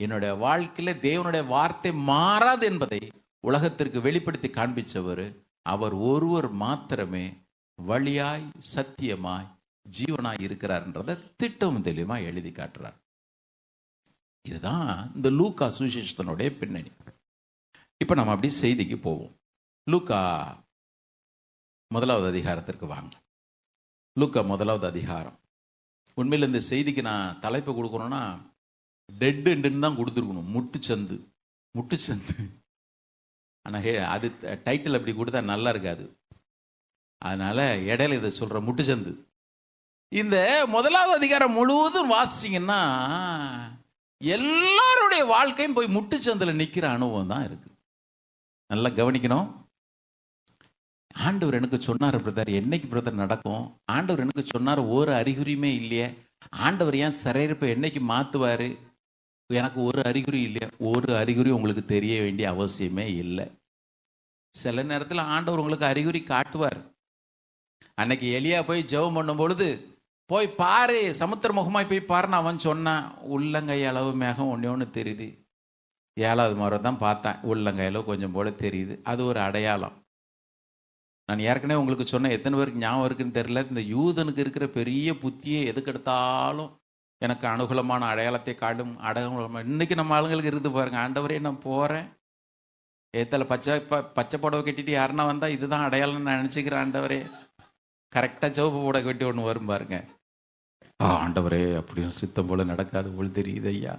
என்னுடைய வாழ்க்கையில தேவனுடைய வார்த்தை மாறாது என்பதை உலகத்திற்கு வெளிப்படுத்தி காண்பிச்சவர் அவர் ஒருவர் மாத்திரமே வழியாய் சத்தியமாய் ஜீவனாய் இருக்கிறார்ன்றதை திட்டம் தெளிவா எழுதி காட்டுறார். இதுதான் இந்த லூக்கா சுவிசேஷத்தினுடைய பின்னணி. இப்ப நம்ம அப்படி செய்திக்கு போவோம். லூக்கா 1வது அதிகாரத்திற்கு வாங்க. லூக்கா 1வது அதிகாரம். உண்மையில் இந்த செய்திக்கு நான் தலைப்பு கொடுக்கணும்னா டெட் எண்டுன்னு தான் கொடுத்துருக்கணும். முட்டுச்சந்து. ஆனால் அது டைட்டில் அப்படி கொடுத்தா நல்லா இருக்காது. அதனால இடையில இதை சொல்ற முட்டுச்சந்து. இந்த 1வது அதிகாரம் முழுவதும் வாசிச்சிங்கன்னா எல்லாருடைய வாழ்க்கையும் போய் முட்டுச்சந்தில் நிற்கிற அனுபவம் தான் இருக்கு. நல்லா கவனிக்கணும். ஆண்டவர் எனக்கு சொன்னார் பிரதர், என்னைக்கு பிரதர் நடக்கும்? ஆண்டவர் எனக்கு சொன்னார், ஒரு அறிகுறியுமே இல்லையே. ஆண்டவர் ஏன் சிறையிருப்பை என்னைக்கு மாற்றுவார்? எனக்கு ஒரு அறிகுறி இல்லையா? ஒரு அறிகுறி உங்களுக்கு தெரிய வேண்டிய அவசியமே இல்லை. சில நேரத்தில் ஆண்டவர் உங்களுக்கு அறிகுறி காட்டுவார். அன்னைக்கு எலியா போய் ஜெபம் பண்ணும் பொழுது, போய் பாரு, சமுத்திர முகமாய் போய் பாருன்னு அவன் சொன்னான். உள்ளங்கை அளவு மேகம் ஒன்று தெரியுது. 7வது முறை தான் பார்த்தேன், உள்ளங்கை அளவு கொஞ்சம் போல தெரியுது. அது ஒரு அடையாளம். நான் ஏற்கனவே உங்களுக்கு சொன்னேன், எத்தனை பேருக்கு ஞாபகம் இருக்குன்னு தெரியல, இந்த யூதனுக்கு இருக்கிற பெரிய புத்தியை எதுக்கு எடுத்தாலும் எனக்கு அனுகூலமான அடையாளத்தை காட்டும். அடையாளம் இன்னைக்கு நம்ம ஆளுங்களுக்கு இருந்து பாருங்க. ஆண்டவரே நான் போகிறேன், ஏத்தல பச்சை புடவை கட்டிட்டு யாருன்னா வந்தா இதுதான் அடையாளம்னு நான் நினச்சிக்கிறேன். ஆண்டவரே கரெக்டாக சிவப்பு புடவை கட்டி ஒன்று வரும் பாருங்க. ஆண்டவரே அப்படின்னு சித்தம் போல நடக்காது போல் தெரியுது ஐயா.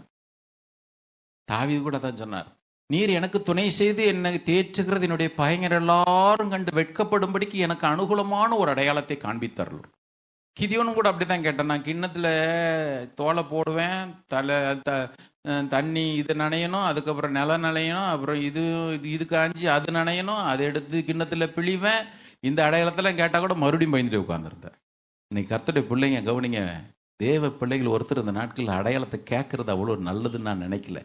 தாவீது கூட தான் சொன்னார், நீர் எனக்கு துணை செய்து என்னை தேற்றுகிறது என்னுடைய பகைஞர் எல்லாரும் கண்டு வெட்கப்படும்படிக்கு எனக்கு அனுகூலமான ஒரு அடையாளத்தை காண்பித்தார்கள். கிதியோனும் கூட அப்படிதான் கேட்டேன். நான் கிண்ணத்துல தோலை போடுவேன், தண்ணி இது நனையணும், அதுக்கப்புறம் நிலம் நனையணும், அப்புறம் இது காஞ்சி அது நனையணும், அதை எடுத்து கிண்ணத்துல பிழிவேன். இந்த அடையாளத்தெல்லாம் கேட்டால் கூட மறுபடியும் பயந்துட்டு உட்காந்துருந்தேன். இன்னைக்கு கர்த்தருடைய பிள்ளைங்க கவனிங்க, தேவ பிள்ளைகள் ஒருத்தர் இந்த நாட்களில் அடையாளத்தை கேட்கறது அவ்வளோ நல்லதுன்னு நான் நினைக்கல.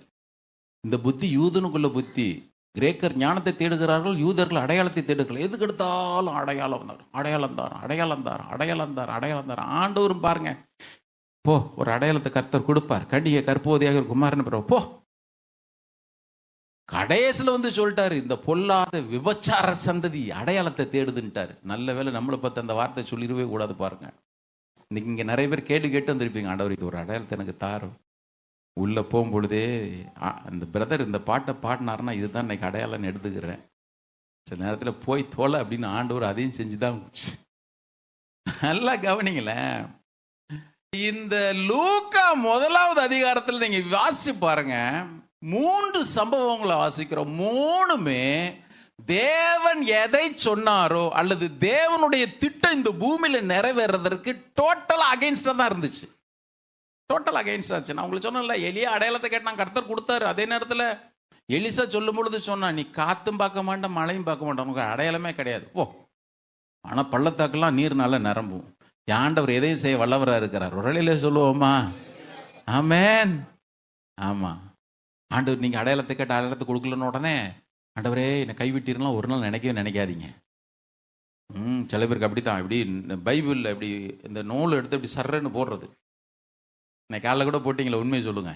இந்த புத்தி யூதனுக்குள்ள புத்தி. கிரேக்கர் ஞானத்தை தேடுகிறார்கள், யூதர்கள் அடையாளத்தை தேடுகிறார்கள். எதுக்கு எடுத்தாலும் அடையாளம் தார். ஆண்டவரும் பாருங்க, போ ஒரு அடையாளத்தை கர்த்தர் கொடுப்பார். கண்டிகை கற்போதியாக ஒரு குமாரன் போ. கடைசியில் வந்து சொல்லிட்டாரு, இந்த பொல்லாத விபச்சார சந்ததி அடையாளத்தை தேடுதுன்ட்டாரு. நல்ல வேலை நம்மளை பற்றி அந்த வார்த்தை சொல்லிடவே கூடாது பாருங்க. இன்னைக்கு இங்கே நிறைய பேர் கேட்டு வந்திருப்பீங்க, ஆண்டவர் இது ஒரு அடையாளத்தை எனக்கு தாரும். உள்ளே போகும்பொழுதே அந்த பிரதர் இந்த பாட்டை பாடினாருன்னா இதுதான் இன்னைக்கு அடையாளம்னு எடுத்துக்கிறேன். சில நேரத்தில் போய் தோலை அப்படின்னு ஆண்டவர் அதையும் செஞ்சுதான். நல்லா கவனிங்களேன். இந்த லூக்கா 1வது அதிகாரத்தில் நீங்க வாசிச்சு பாருங்க, 3 சம்பவங்களை வாசிக்கிறோம். 3மே தேவன் எதை சொன்னாரோ அல்லது தேவனுடைய திட்டம் இந்த பூமியில நிறைவேறதற்கு டோட்டல் அகைன்ஸ்டா தான் இருந்துச்சு. டோட்டல் அகைன்ஸ்ட் ஆச்சு. நான் உங்களுக்கு சொன்னேன்ல, எலியா அடையாளத்தை கேட்டான், கர்த்தர் கொடுத்தாரு. அதே நேரத்தில் எலிசா சொல்லும் பொழுது சொன்னான், நீ காத்தும் பார்க்க மாட்டேன், மழையும் பார்க்க மாட்டேன், உனக்கு அடையாளமே கிடையாது போ. ஆனால் பள்ளத்தாக்கெல்லாம் நீர் நல்லா நிரம்பும். ஆண்டவர் எதையும் செய்ய வல்லவராக இருக்கிறார். ஒரு சொல்லுவோமா? ஆமென். ஆமாம், ஆண்டவர் நீங்கள் அடையாளத்தை கேட்ட அடையாளத்தை கொடுக்கலன்னு உடனே ஆண்டவரே என்னை கைவிட்டீர்லாம் ஒரு நாள் நினைக்காதீங்க. சில பேருக்கு அப்படித்தான். இப்படி பைபிளில் இப்படி இந்த நூல் எடுத்து இப்படி சர்றன்னு போடுறது. இன்னைக்கு காலைல கூட போட்டிங்களா? உண்மையை சொல்லுங்க.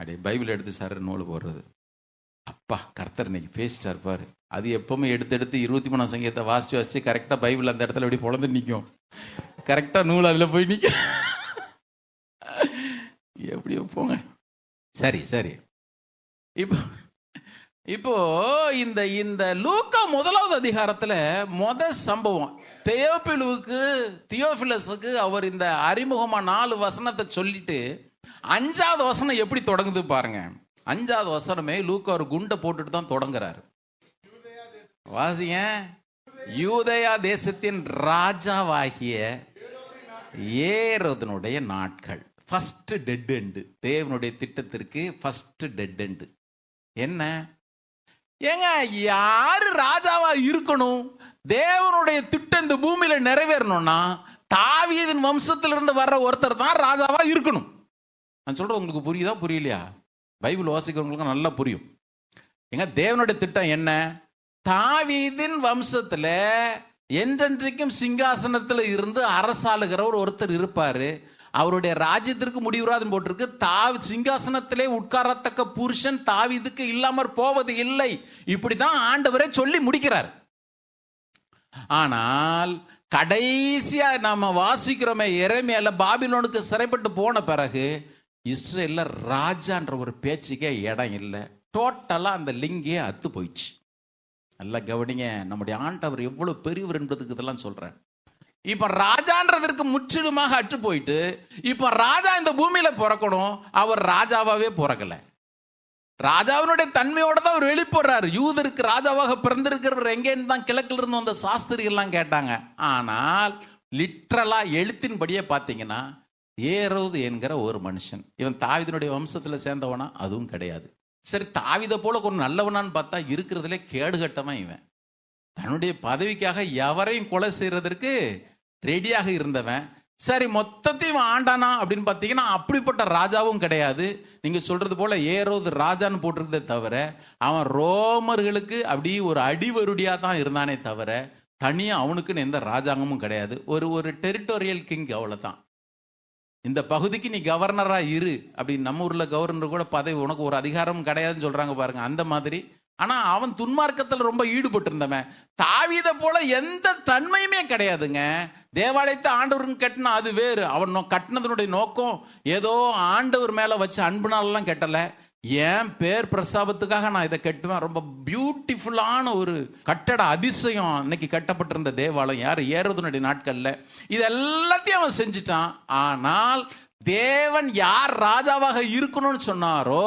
அப்படியே பைபிள் எடுத்து சர்ற நூல் போடுறது. அப்பா கர்த்தர் இன்னைக்கு பேசிட்டார் பாரு. அது எப்பவுமே எடுத்து 23ஆம் சங்கீதத்தை வாசிச்சு கரெக்டாக பைபிள் அந்த இடத்துல அப்படி பொழந்து நிற்கும். கரெக்டாக நூல் அதில் போய் நிற்கும். எப்படியோ போங்க. சரி. இப்போ இந்த லூக்கா 1வது அதிகாரத்துல சம்பவம் தியோபிலஸுக்கு அவர் இந்த அறிமுகமா 4 வசனத்தை சொல்லிட்டு 5வது வசனம் எப்படி தொடங்குது பாருங்க. 5வது வசனமே லூக்கா ஒரு குண்டை போட்டுட்டு தான் தொடங்குறாரு. வாசிங்க. யூதேயா தேசத்தின் ராஜாவாகிய ஏரோதனுடைய நாட்கள். First dead end. தேவனுடைய திட்டத்திற்கு ஃபர்ஸ்ட் டெட் எண்டு. என்ன ஏங்க, யாரு ராஜாவா இருக்கணும்? தேவனுடைய திட்டம் இந்த பூமியில நிறைவேறணும்னா தாவீதின் வம்சத்திலிருந்து வர்ற ஒருத்தர் தான் ராஜாவா இருக்கணும். நான் சொல்றது உங்களுக்கு புரியுதா புரியலையா? பைபிள் வாசிக்கிறவங்களுக்கு நல்லா புரியும். ஏங்க, தேவனுடைய திட்டம் என்ன? தாவீதின் வம்சத்துல என்றென்றைக்கும் சிங்காசனத்துல இருந்து அரசாளுகிறவர் ஒருத்தர் இருப்பாரு. அவருடைய ராஜ்யத்திற்கு முடிவுறாதுன்னு போட்டிருக்கு. சிங்காசனத்திலே உட்காரத்தக்க புருஷன் தாவீதுக்கு இல்லாமற் போவது இல்லை. இப்படிதான் ஆண்டவரே சொல்லி முடிக்கிறார். ஆனால் கடைசியா நாம வாசிக்கிறோமே, எரேமியால பாபிலோனுக்கு சிறைப்பட்டு போன பிறகு இஸ்ரேல்ல ராஜான்ற ஒரு பேச்சுக்கே இடம் இல்லை. டோட்டலா அந்த லிங்கே அத்து போயிடுச்சு. நல்லா கவனிங்க, நம்முடைய ஆண்டவர் எவ்வளவு பெரியவர் என்பதுக்கு இதெல்லாம் சொல்றேன். இப்ப ராஜான்றதற்கு முற்றிலுமாக அற்று போயிட்டு, இப்ப ராஜா இந்த பூமியில பிறக்கணும், அவர் ராஜாவாவே பிறக்கல. ராஜாவினுடைய தன்மையோட தான் அவர் வெளிப்படுறாரு. யூதருக்கு ராஜாவாக பிறந்திருக்கிறவர் எங்கேன்னு தான் கிழக்குல இருந்து வந்த சாஸ்திரிகள் எல்லாம் கேட்டாங்க. ஆனால் லிட்ரலா எழுத்தின்படியே பார்த்தீங்கன்னா, ஏரோது என்கிற ஒரு மனுஷன், இவன் தாவீதினுடைய வம்சத்துல சேர்ந்தவனா? அதுவும் கிடையாது. சரி, தாவீதை போல கொஞ்சம் நல்லவனான்னு பார்த்தா இருக்கிறதுல கேடுகட்டவன் இவன். தன்னுடைய பதவிக்காக எவரையும் கொலை செய்யறதற்கு ரெடியாக இருந்தவன். சரி, மொத்தத்தையும் ஆண்டானா அப்படின்னு பார்த்தீங்கன்னா அப்படிப்பட்ட ராஜாவும் கிடையாது. நீங்க சொல்றது போல ஏரோது ராஜான்னு போட்டிருந்தே தவிர, அவன் ரோமர்களுக்கு அப்படி ஒரு அடிவருடியா தான் இருந்தானே தவிர, தனியா அவனுக்குன்னு எந்த ராஜாங்கமும் கிடையாது. ஒரு டெரிட்டோரியல் கிங், அவ்வளவுதான். இந்த பகுதிக்கு நீ கவர்னரா இரு அப்படின்னு நம்ம ஊர்ல கவர்னர் கூட பதவி, உனக்கு ஒரு அதிகாரமும் கிடையாதுன்னு சொல்றாங்க பாருங்க, அந்த மாதிரி. ஆனா அவன் துன்மார்க்கத்துல ரொம்ப ஈடுபட்டு இருந்தவன். தாவீதை போல எந்த தன்மையுமே கிடையாதுங்க. தேவாலயத்தை ஆண்டவருக்கு கட்டினா அது வேறு. அவன் கட்டினதனுடைய நோக்கம் ஏதோ ஆண்டவர் மேல வச்ச அன்புனாலெல்லாம் கட்டல. என் பேர் பிரஸ்தாபத்துக்காக நான் இதை கட்டுவேன். ரொம்ப பியூட்டிஃபுல்லான ஒரு கட்டட அதிசயம் அன்னைக்கு கட்டப்பட்டிருந்த தேவாலயம். யார்? ஏரோதுனுடைய நாட்கள்ல. இது எல்லாத்தையும் அவன் செஞ்சிட்டான். ஆனால் தேவன் யார் ராஜாவாக இருக்கணும்னு சொன்னாரோ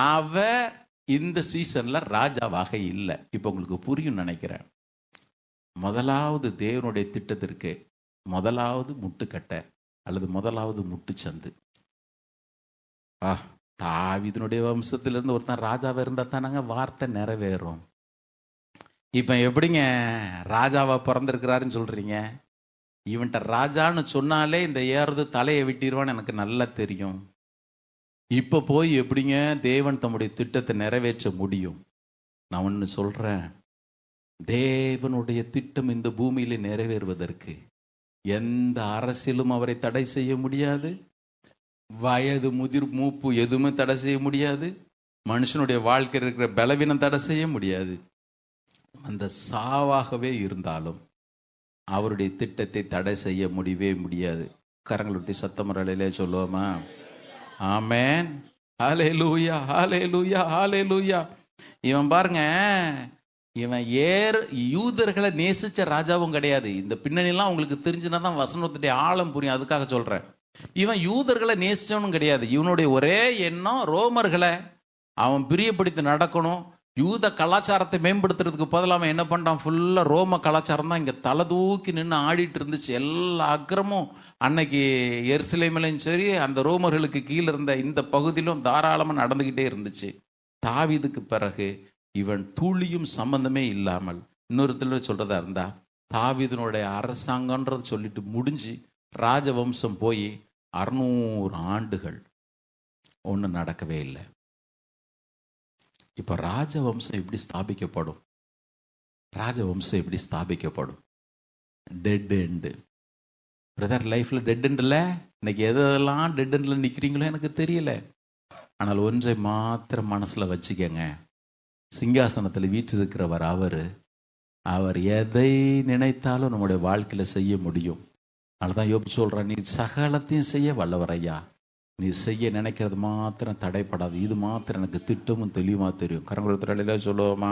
அவ இந்த சீசன்ல ராஜாவாக இல்லை. இப்ப உங்களுக்கு புரியும் நினைக்கிறேன். முதலாவது தேவனுடைய திட்டத்திற்கு முதலாவது முட்டுக்கட்டை அல்லது முதலாவது முட்டுச்சந்து. தாவீதினுடைய வம்சத்திலிருந்து ஒருத்தன் ராஜாவா இருந்தா தானங்க வார்த்தை நிறைவேறும். இப்ப எப்படிங்க ராஜாவா பிறந்திருக்கிறாருன்னு சொல்றீங்க? இவன்ட்ட ராஜான்னு சொன்னாலே இந்த ஏறது தலையை விட்டிருவான்னு எனக்கு நல்லா தெரியும். இப்ப போய் எப்படிங்க தேவன் தம்முடைய திட்டத்தை நிறைவேற்ற முடியும்? நான் ஒன்று சொல்றேன், தேவனுடைய திட்டம் இந்த பூமியில நிறைவேறுவதற்கு எந்த அரசியலும் அவரை தடை செய்ய முடியாது. வயது முதிர் மூப்பு எதுவுமே தடை செய்ய முடியாது. மனுஷனுடைய வாழ்க்கை இருக்கிற பலவீனம் தடை செய்ய முடியாது. அந்த சாவாகவே இருந்தாலும் அவருடைய திட்டத்தை தடை செய்ய முடியவே முடியாது. கரங்களுடைய சத்தமுறையிலே சொல்லுவோமா? ஆமென், ஹல்லேலூயா, ஹல்லேலூயா, ஹல்லேலூயா. இவன் பாருங்க, இவன் யூதர்களை நேசிச்ச ராஜாவும் கிடையாது. இந்த பின்னணிலாம் உங்களுக்கு தெரிஞ்சுனா தான் வசனத்துடைய ஆழம் புரியும். அதுக்காக சொல்றேன். இவன் யூதர்களை நேசிச்சவனும் கிடையாது. இவனுடைய ஒரே எண்ணம் ரோமர்களை அவன் பிரியப்படுத்தி நடக்கணும். யூத கலாச்சாரத்தை மேம்படுத்துறதுக்கு பதிலாக அவன் என்ன பண்ணான்? ஃபுல்லா ரோம கலாச்சாரம் தான் இங்க தலை தூக்கி நின்று ஆடிட்டு இருந்துச்சு. எல்லா அக்கிரமும் அன்னைக்கு எருசலேமிலும் சரி, அந்த ரோமர்களுக்கு கீழே இருந்த இந்த பகுதியிலும் தாராளமாக நடந்துகிட்டே இருந்துச்சு. தாவீதுக்கு பிறகு இவன் துளியும் சம்பந்தமே இல்லாமல், இன்னொருத்தர் சொல்றதா இருந்தா, தாவீதினுடைய அரசாங்கன்றது சொல்லிட்டு முடிஞ்சு ராஜவம்சம் போய் 600 ஆண்டுகள் ஒன்றும் நடக்கவே இல்லை. இப்ப ராஜவம்சம் எப்படி ஸ்தாபிக்கப்படும்? ராஜவம்சம் எப்படி ஸ்தாபிக்கப்படும்? Dead end. பிரதர், லைஃப்ல டெட் எண்ட் இல்லை. இன்னைக்கு எதெல்லாம் டெட் எண்ட்ல நிக்கிறீங்களோ எனக்கு தெரியல. ஆனால் ஒன்றை மாத்திரம் மனசுல வச்சுக்கங்க, சிங்காசனத்தில் வீற்றிருக்கிறவர் அவர் எதை நினைத்தாலும் நம்முடைய வாழ்க்கையில செய்ய முடியும். அதனாலதான் யோபு சொல்றான், நீ சகலத்தையும் செய்ய வல்லவர் ஐயா, நீ செய்ய நினைக்கிறது மாத்திரம் தடைப்படாது, இது மாத்திரம் எனக்கு திட்டமும் தெளிவா தெரியும். கரங்குளத்துல சொல்லுவோமா?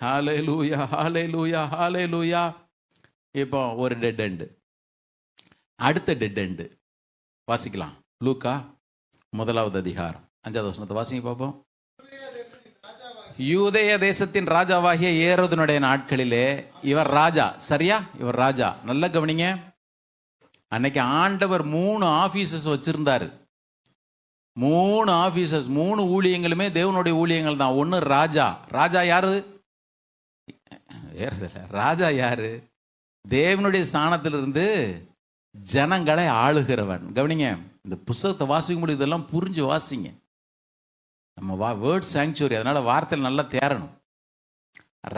ஹல்லேலூயா, ஹல்லேலூயா, ஹல்லேலூயா. இப்போ ஒரு டெட் எண்டு. அடுத்த டெட் எண்டு வாசிக்கலாம். லூக்கா 1வது அதிகாரம் 5வது வசனத்தை வாசிங்க பார்ப்போம். யூதேய தேசத்தின் ராஜாவாகிய ஏரோதுனுடைய நாட்களிலே இவர் ராஜா. சரியா? இவர் ராஜா. நல்ல கவனிங்க. அன்னைக்கு ஆண்டவர் 3 ஆபீசர்ஸ் வச்சிருந்தாரு. 3 ஆபீசர்ஸ், 3 ஊழியங்களுமே தேவனுடைய ஊழியங்கள் தான். ஒன்னு ராஜா. ராஜா யாரு? ராஜா யாரு? தேவனுடைய ஸ்தானத்திலிருந்து ஜனங்களை ஆளுகிறவன். கவனிங்க, இந்த புஸ்தகத்தை வாசிக்க முடியும், இதெல்லாம் புரிஞ்சு வாசிங்க. நம்ம வேர்ட் சாங்சுவரி, அதனால வார்த்தையில் நல்லா தேரணும்.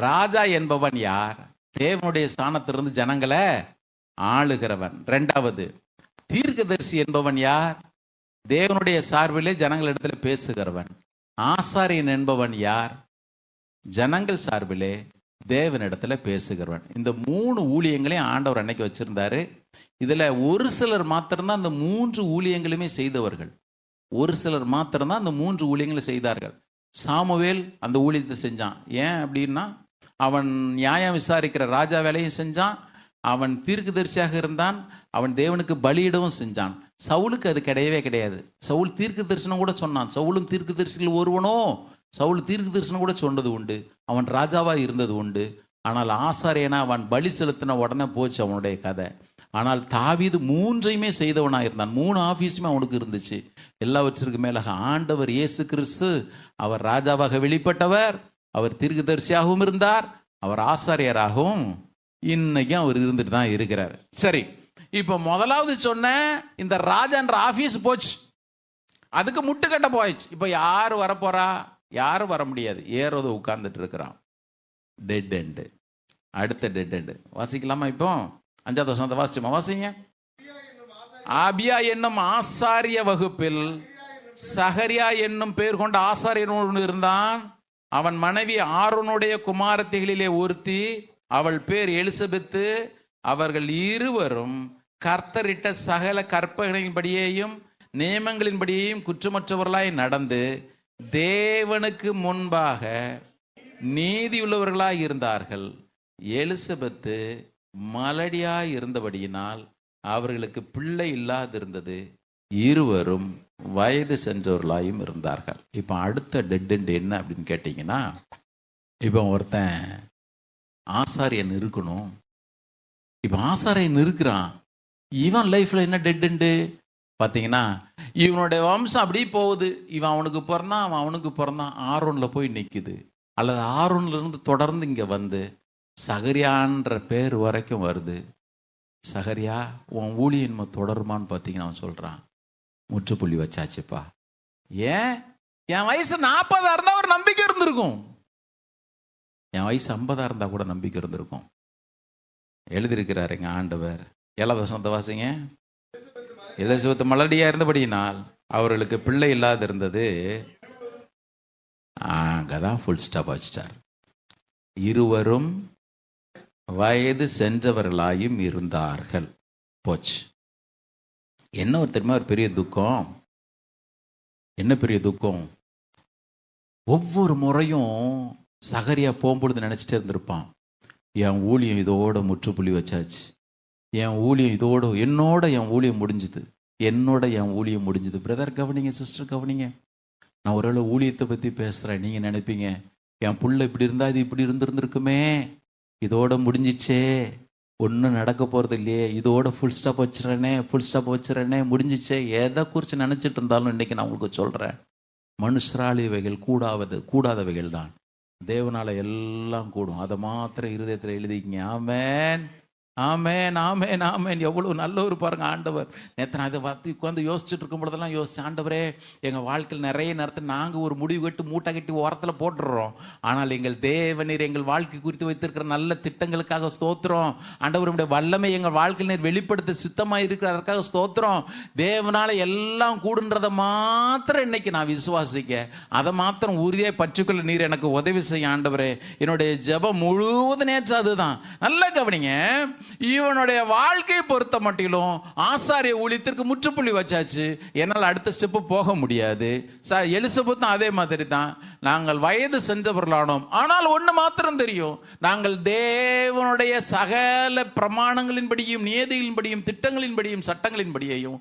ராஜா என்பவன் யார்? தேவனுடைய ஸ்தானத்திலிருந்து ஜனங்களை ஆளுகிறவன். 2வது, தீர்க்கதரிசி என்பவன் யார்? தேவனுடைய சார்பிலே ஜனங்களிடத்துல பேசுகிறவன். ஆசாரியன் என்பவன் யார்? ஜனங்கள் சார்பிலே தேவனிடத்துல பேசுகிறவன். இந்த 3 ஊழியங்களையும் ஆண்டவர் அன்னைக்கு வச்சிருந்தாரு. இதுல ஒரு சிலர் மாத்திரம்தான் அந்த 3 ஊழியங்களுமே செய்தவர்கள். ஒரு சிலர் மாத்திரம்தான் அந்த 3 ஊழியங்களை செய்தார்கள். சாமுவேல் அந்த ஊழியத்தை செஞ்சான். ஏன் அப்படின்னா அவன் நியாயம் விசாரிக்கிற ராஜா வேலையும் செஞ்சான், அவன் தீர்க்கதரிசியாக இருந்தான், அவன் தேவனுக்கு பலியிடவும் செஞ்சான். சவுலுக்கு அது கிடையவே கிடையாது. சவுல் தீர்க்க தரிசனம் கூட சொன்னான். சவுலும் தீர்க்க தரிசிகள் ஒருவனோ, சவுல் தீர்க்க தரிசனம் கூட சொன்னது உண்டு, அவன் ராஜாவா இருந்தது உண்டு. ஆனால் ஆசாரியனா அவன் பலி செலுத்தின உடனே போச்சு அவனுடைய கதை. ஆனால் தாவீது மூன்றையுமே செய்தவனா இருந்தான். 3 ஆபீஸுமே அவனுக்கு இருந்துச்சு. எல்லாவற்றிற்கு மேலாக ஆண்டவர் இயேசு கிறிஸ்து அவர் ராஜாவாக வெளிப்பட்டவர், அவர் தீர்க்கதரிசியாகவும் இருந்தார், அவர் ஆசாரியராகவும் இன்னைக்கும் அவர் இருந்துட்டு தான் இருக்கிறார். சரி, இப்ப முதலாவது சொன்ன இந்த ராஜான்ற ஆபீஸ் போச்சு, அதுக்கு முட்டுக்கட்ட போயிடுச்சு. இப்ப யாரு வரப்போறா? யாரும் வர முடியாது. ஏறோது உட்கார்ந்துட்டு இருக்கிறான். Dead end. அடுத்த டெட் எண்டு வாசிக்கலாமா? இப்போ 5வது வசனத்தை வாசிச்சோமா? வாசிங்க. ஆபியா என்னும் ஆசாரிய வகுப்பில் சகரியா என்னும் பேர் கொண்ட ஆசாரியன் இருந்தான். அவன் மனைவி ஆரோனுடைய குமாரத்திகளிலே ஒருத்தி, அவள் பேர் எலிசபெத்து. அவர்கள் இருவரும் கர்த்தரிட்ட சகல கற்பனைகளின்படியேயும் நியமங்களின்படியேயும் குற்றமற்றவர்களாய் நடந்து தேவனுக்கு முன்பாக நீதியுள்ளவர்களாய் இருந்தார்கள். எலிசபெத்து மலடியாய் இருந்தபடியினால் அவர்களுக்கு பிள்ளை இல்லாதிருந்தது. இருவரும் வயது சென்றவர்களாயும் இருந்தார்கள். இப்போ அடுத்த டெட் எண்ட் என்ன அப்படின்னு கேட்டிங்கன்னா, இப்போ ஒருத்தன் ஆசாரியன் இருக்கணும். இப்போ ஆசாரியன் இருக்கிறான், இவன் லைஃப்ல என்ன டெட் எண்டு பார்த்தீங்கன்னா, இவனுடைய வம்சம் அப்படி போகுது. இவன் அவனுக்கு பிறந்தான், அவன் அவனுக்கு பிறந்தான், ஆரோன்ல போய் நிற்குது. அல்லது ஆரோன்ல இருந்து தொடர்ந்து இங்கே வந்து சகரியான்ற பேர் வரைக்கும் வருது. சகரியா உன் ஊழியன்மை தொடருமான்னு பார்த்தீங்கன்னா அவன் சொல்கிறான், முற்றுப்புள்ளி வச்சாச்சுப்பா. ஏன்? என் வயசு 40 இருந்தால் ஒரு நம்பிக்கை இருந்திருக்கும், என் வயசு 50 இருந்தால் கூட நம்பிக்கை இருந்திருக்கும். எழுதியிருக்கிறார் எங்க ஆண்டவர். 7வது வசனத்தை வாசிங்க. எலிசபெத் மலடியா இருந்தபடியினால் அவர்களுக்கு பிள்ளை இல்லாது இருந்தது. அங்கதான் ஃபுல் ஸ்டாப் வச்சிட்டார். இருவரும் வயது சென்றவர்களாயும் இருந்தார்கள். போச்சு. என்ன ஒரு தெரியுமா ஒரு பெரிய துக்கம்? என்ன பெரிய துக்கம்? ஒவ்வொரு முறையும் சகரியா போகும்பொழுது நினைச்சிட்டே இருந்திருப்பான், என் ஊழியம் இதோட முற்றுப்புள்ளி வச்சாச்சு, என் ஊழியம் இதோட என் ஊழியம் முடிஞ்சுது, என் ஊழியம் முடிஞ்சுது. பிரதர் கவனிங்க, சிஸ்டர் கவனிங்க, நான் ஒருவேளை ஊழியத்தை பற்றி பேசுகிறேன். நீங்கள் நினைப்பீங்க, என் புள்ள இப்படி இருந்தால் இது இப்படி இருந்திருக்குமே, இதோட முடிஞ்சிச்சே, ஒன்றும் நடக்க போகிறது இல்லையே, இதோட ஃபுல் ஸ்டாப் வச்சுறேனே, முடிஞ்சிச்சே. எதை குறித்து நினச்சிட்டு இருந்தாலும் இன்றைக்கி நான் உங்களுக்கு சொல்கிறேன், மனுஷரால் இவைகள் கூடாதவைகள் தான், தேவனால எல்லாம் கூடும். அதை மாத்திரம் இருதயத்தில் எழுதிக்கிங்க. ஆமென், ஆமென், ஆமென், ஆமென். எவ்வளோ நல்லவர் பாருங்க ஆண்டவர். நேற்று நான் இதை உட்காந்து யோசிச்சுட்டு இருக்கும் பொழுதெல்லாம் யோசிச்சு, ஆண்டவரே எங்கள் வாழ்க்கையில் நிறைய நேரத்தில் நாங்கள் ஒரு முடிவு கட்டி மூட்டை கட்டி ஓரத்தில் போட்டுடுறோம். ஆனால் எங்கள் தேவநீர் எங்கள் வாழ்க்கை குறித்து வைத்திருக்கிற நல்ல திட்டங்களுக்காக ஸ்தோத்திரம். ஆண்டவருடைய வல்லமை எங்கள் வாழ்க்கையில் நீர் வெளிப்படுத்த சித்தமாக இருக்கிற அதற்காக ஸ்தோத்திரம். தேவனால எல்லாம் கூடுன்றதை மாத்திரம் இன்னைக்கு நான் விசுவாசிக்க, அதை மாத்திரம் உறுதியாக பற்றிக்கொள்ள நீர் எனக்கு உதவி செய்ய ஆண்டவரே. என்னுடைய ஜெபம் முழுவதும் நேற்று அதுதான். நல்லா கவனிங்க. இவனுடைய வாழ்க்கையை பொறுத்த மட்டிலும் ஆசாரிய ஊழியத்திற்கு முற்றுப்புள்ளி வச்சாச்சு. என்னால் அடுத்த ஸ்டெப்பு போக முடியாது. எலிசபெத்தும் அதே மாதிரி தான். நாங்கள் வயது சென்றவர்களானோம், ஆனால் ஒன்று மாத்திரம் தெரியும், நாங்கள் தேவனுடைய சகல பிரமாணங்களின்படியும் நியதிகளின்படியும் திட்டங்களின்படியும் சட்டங்களின்படியையும்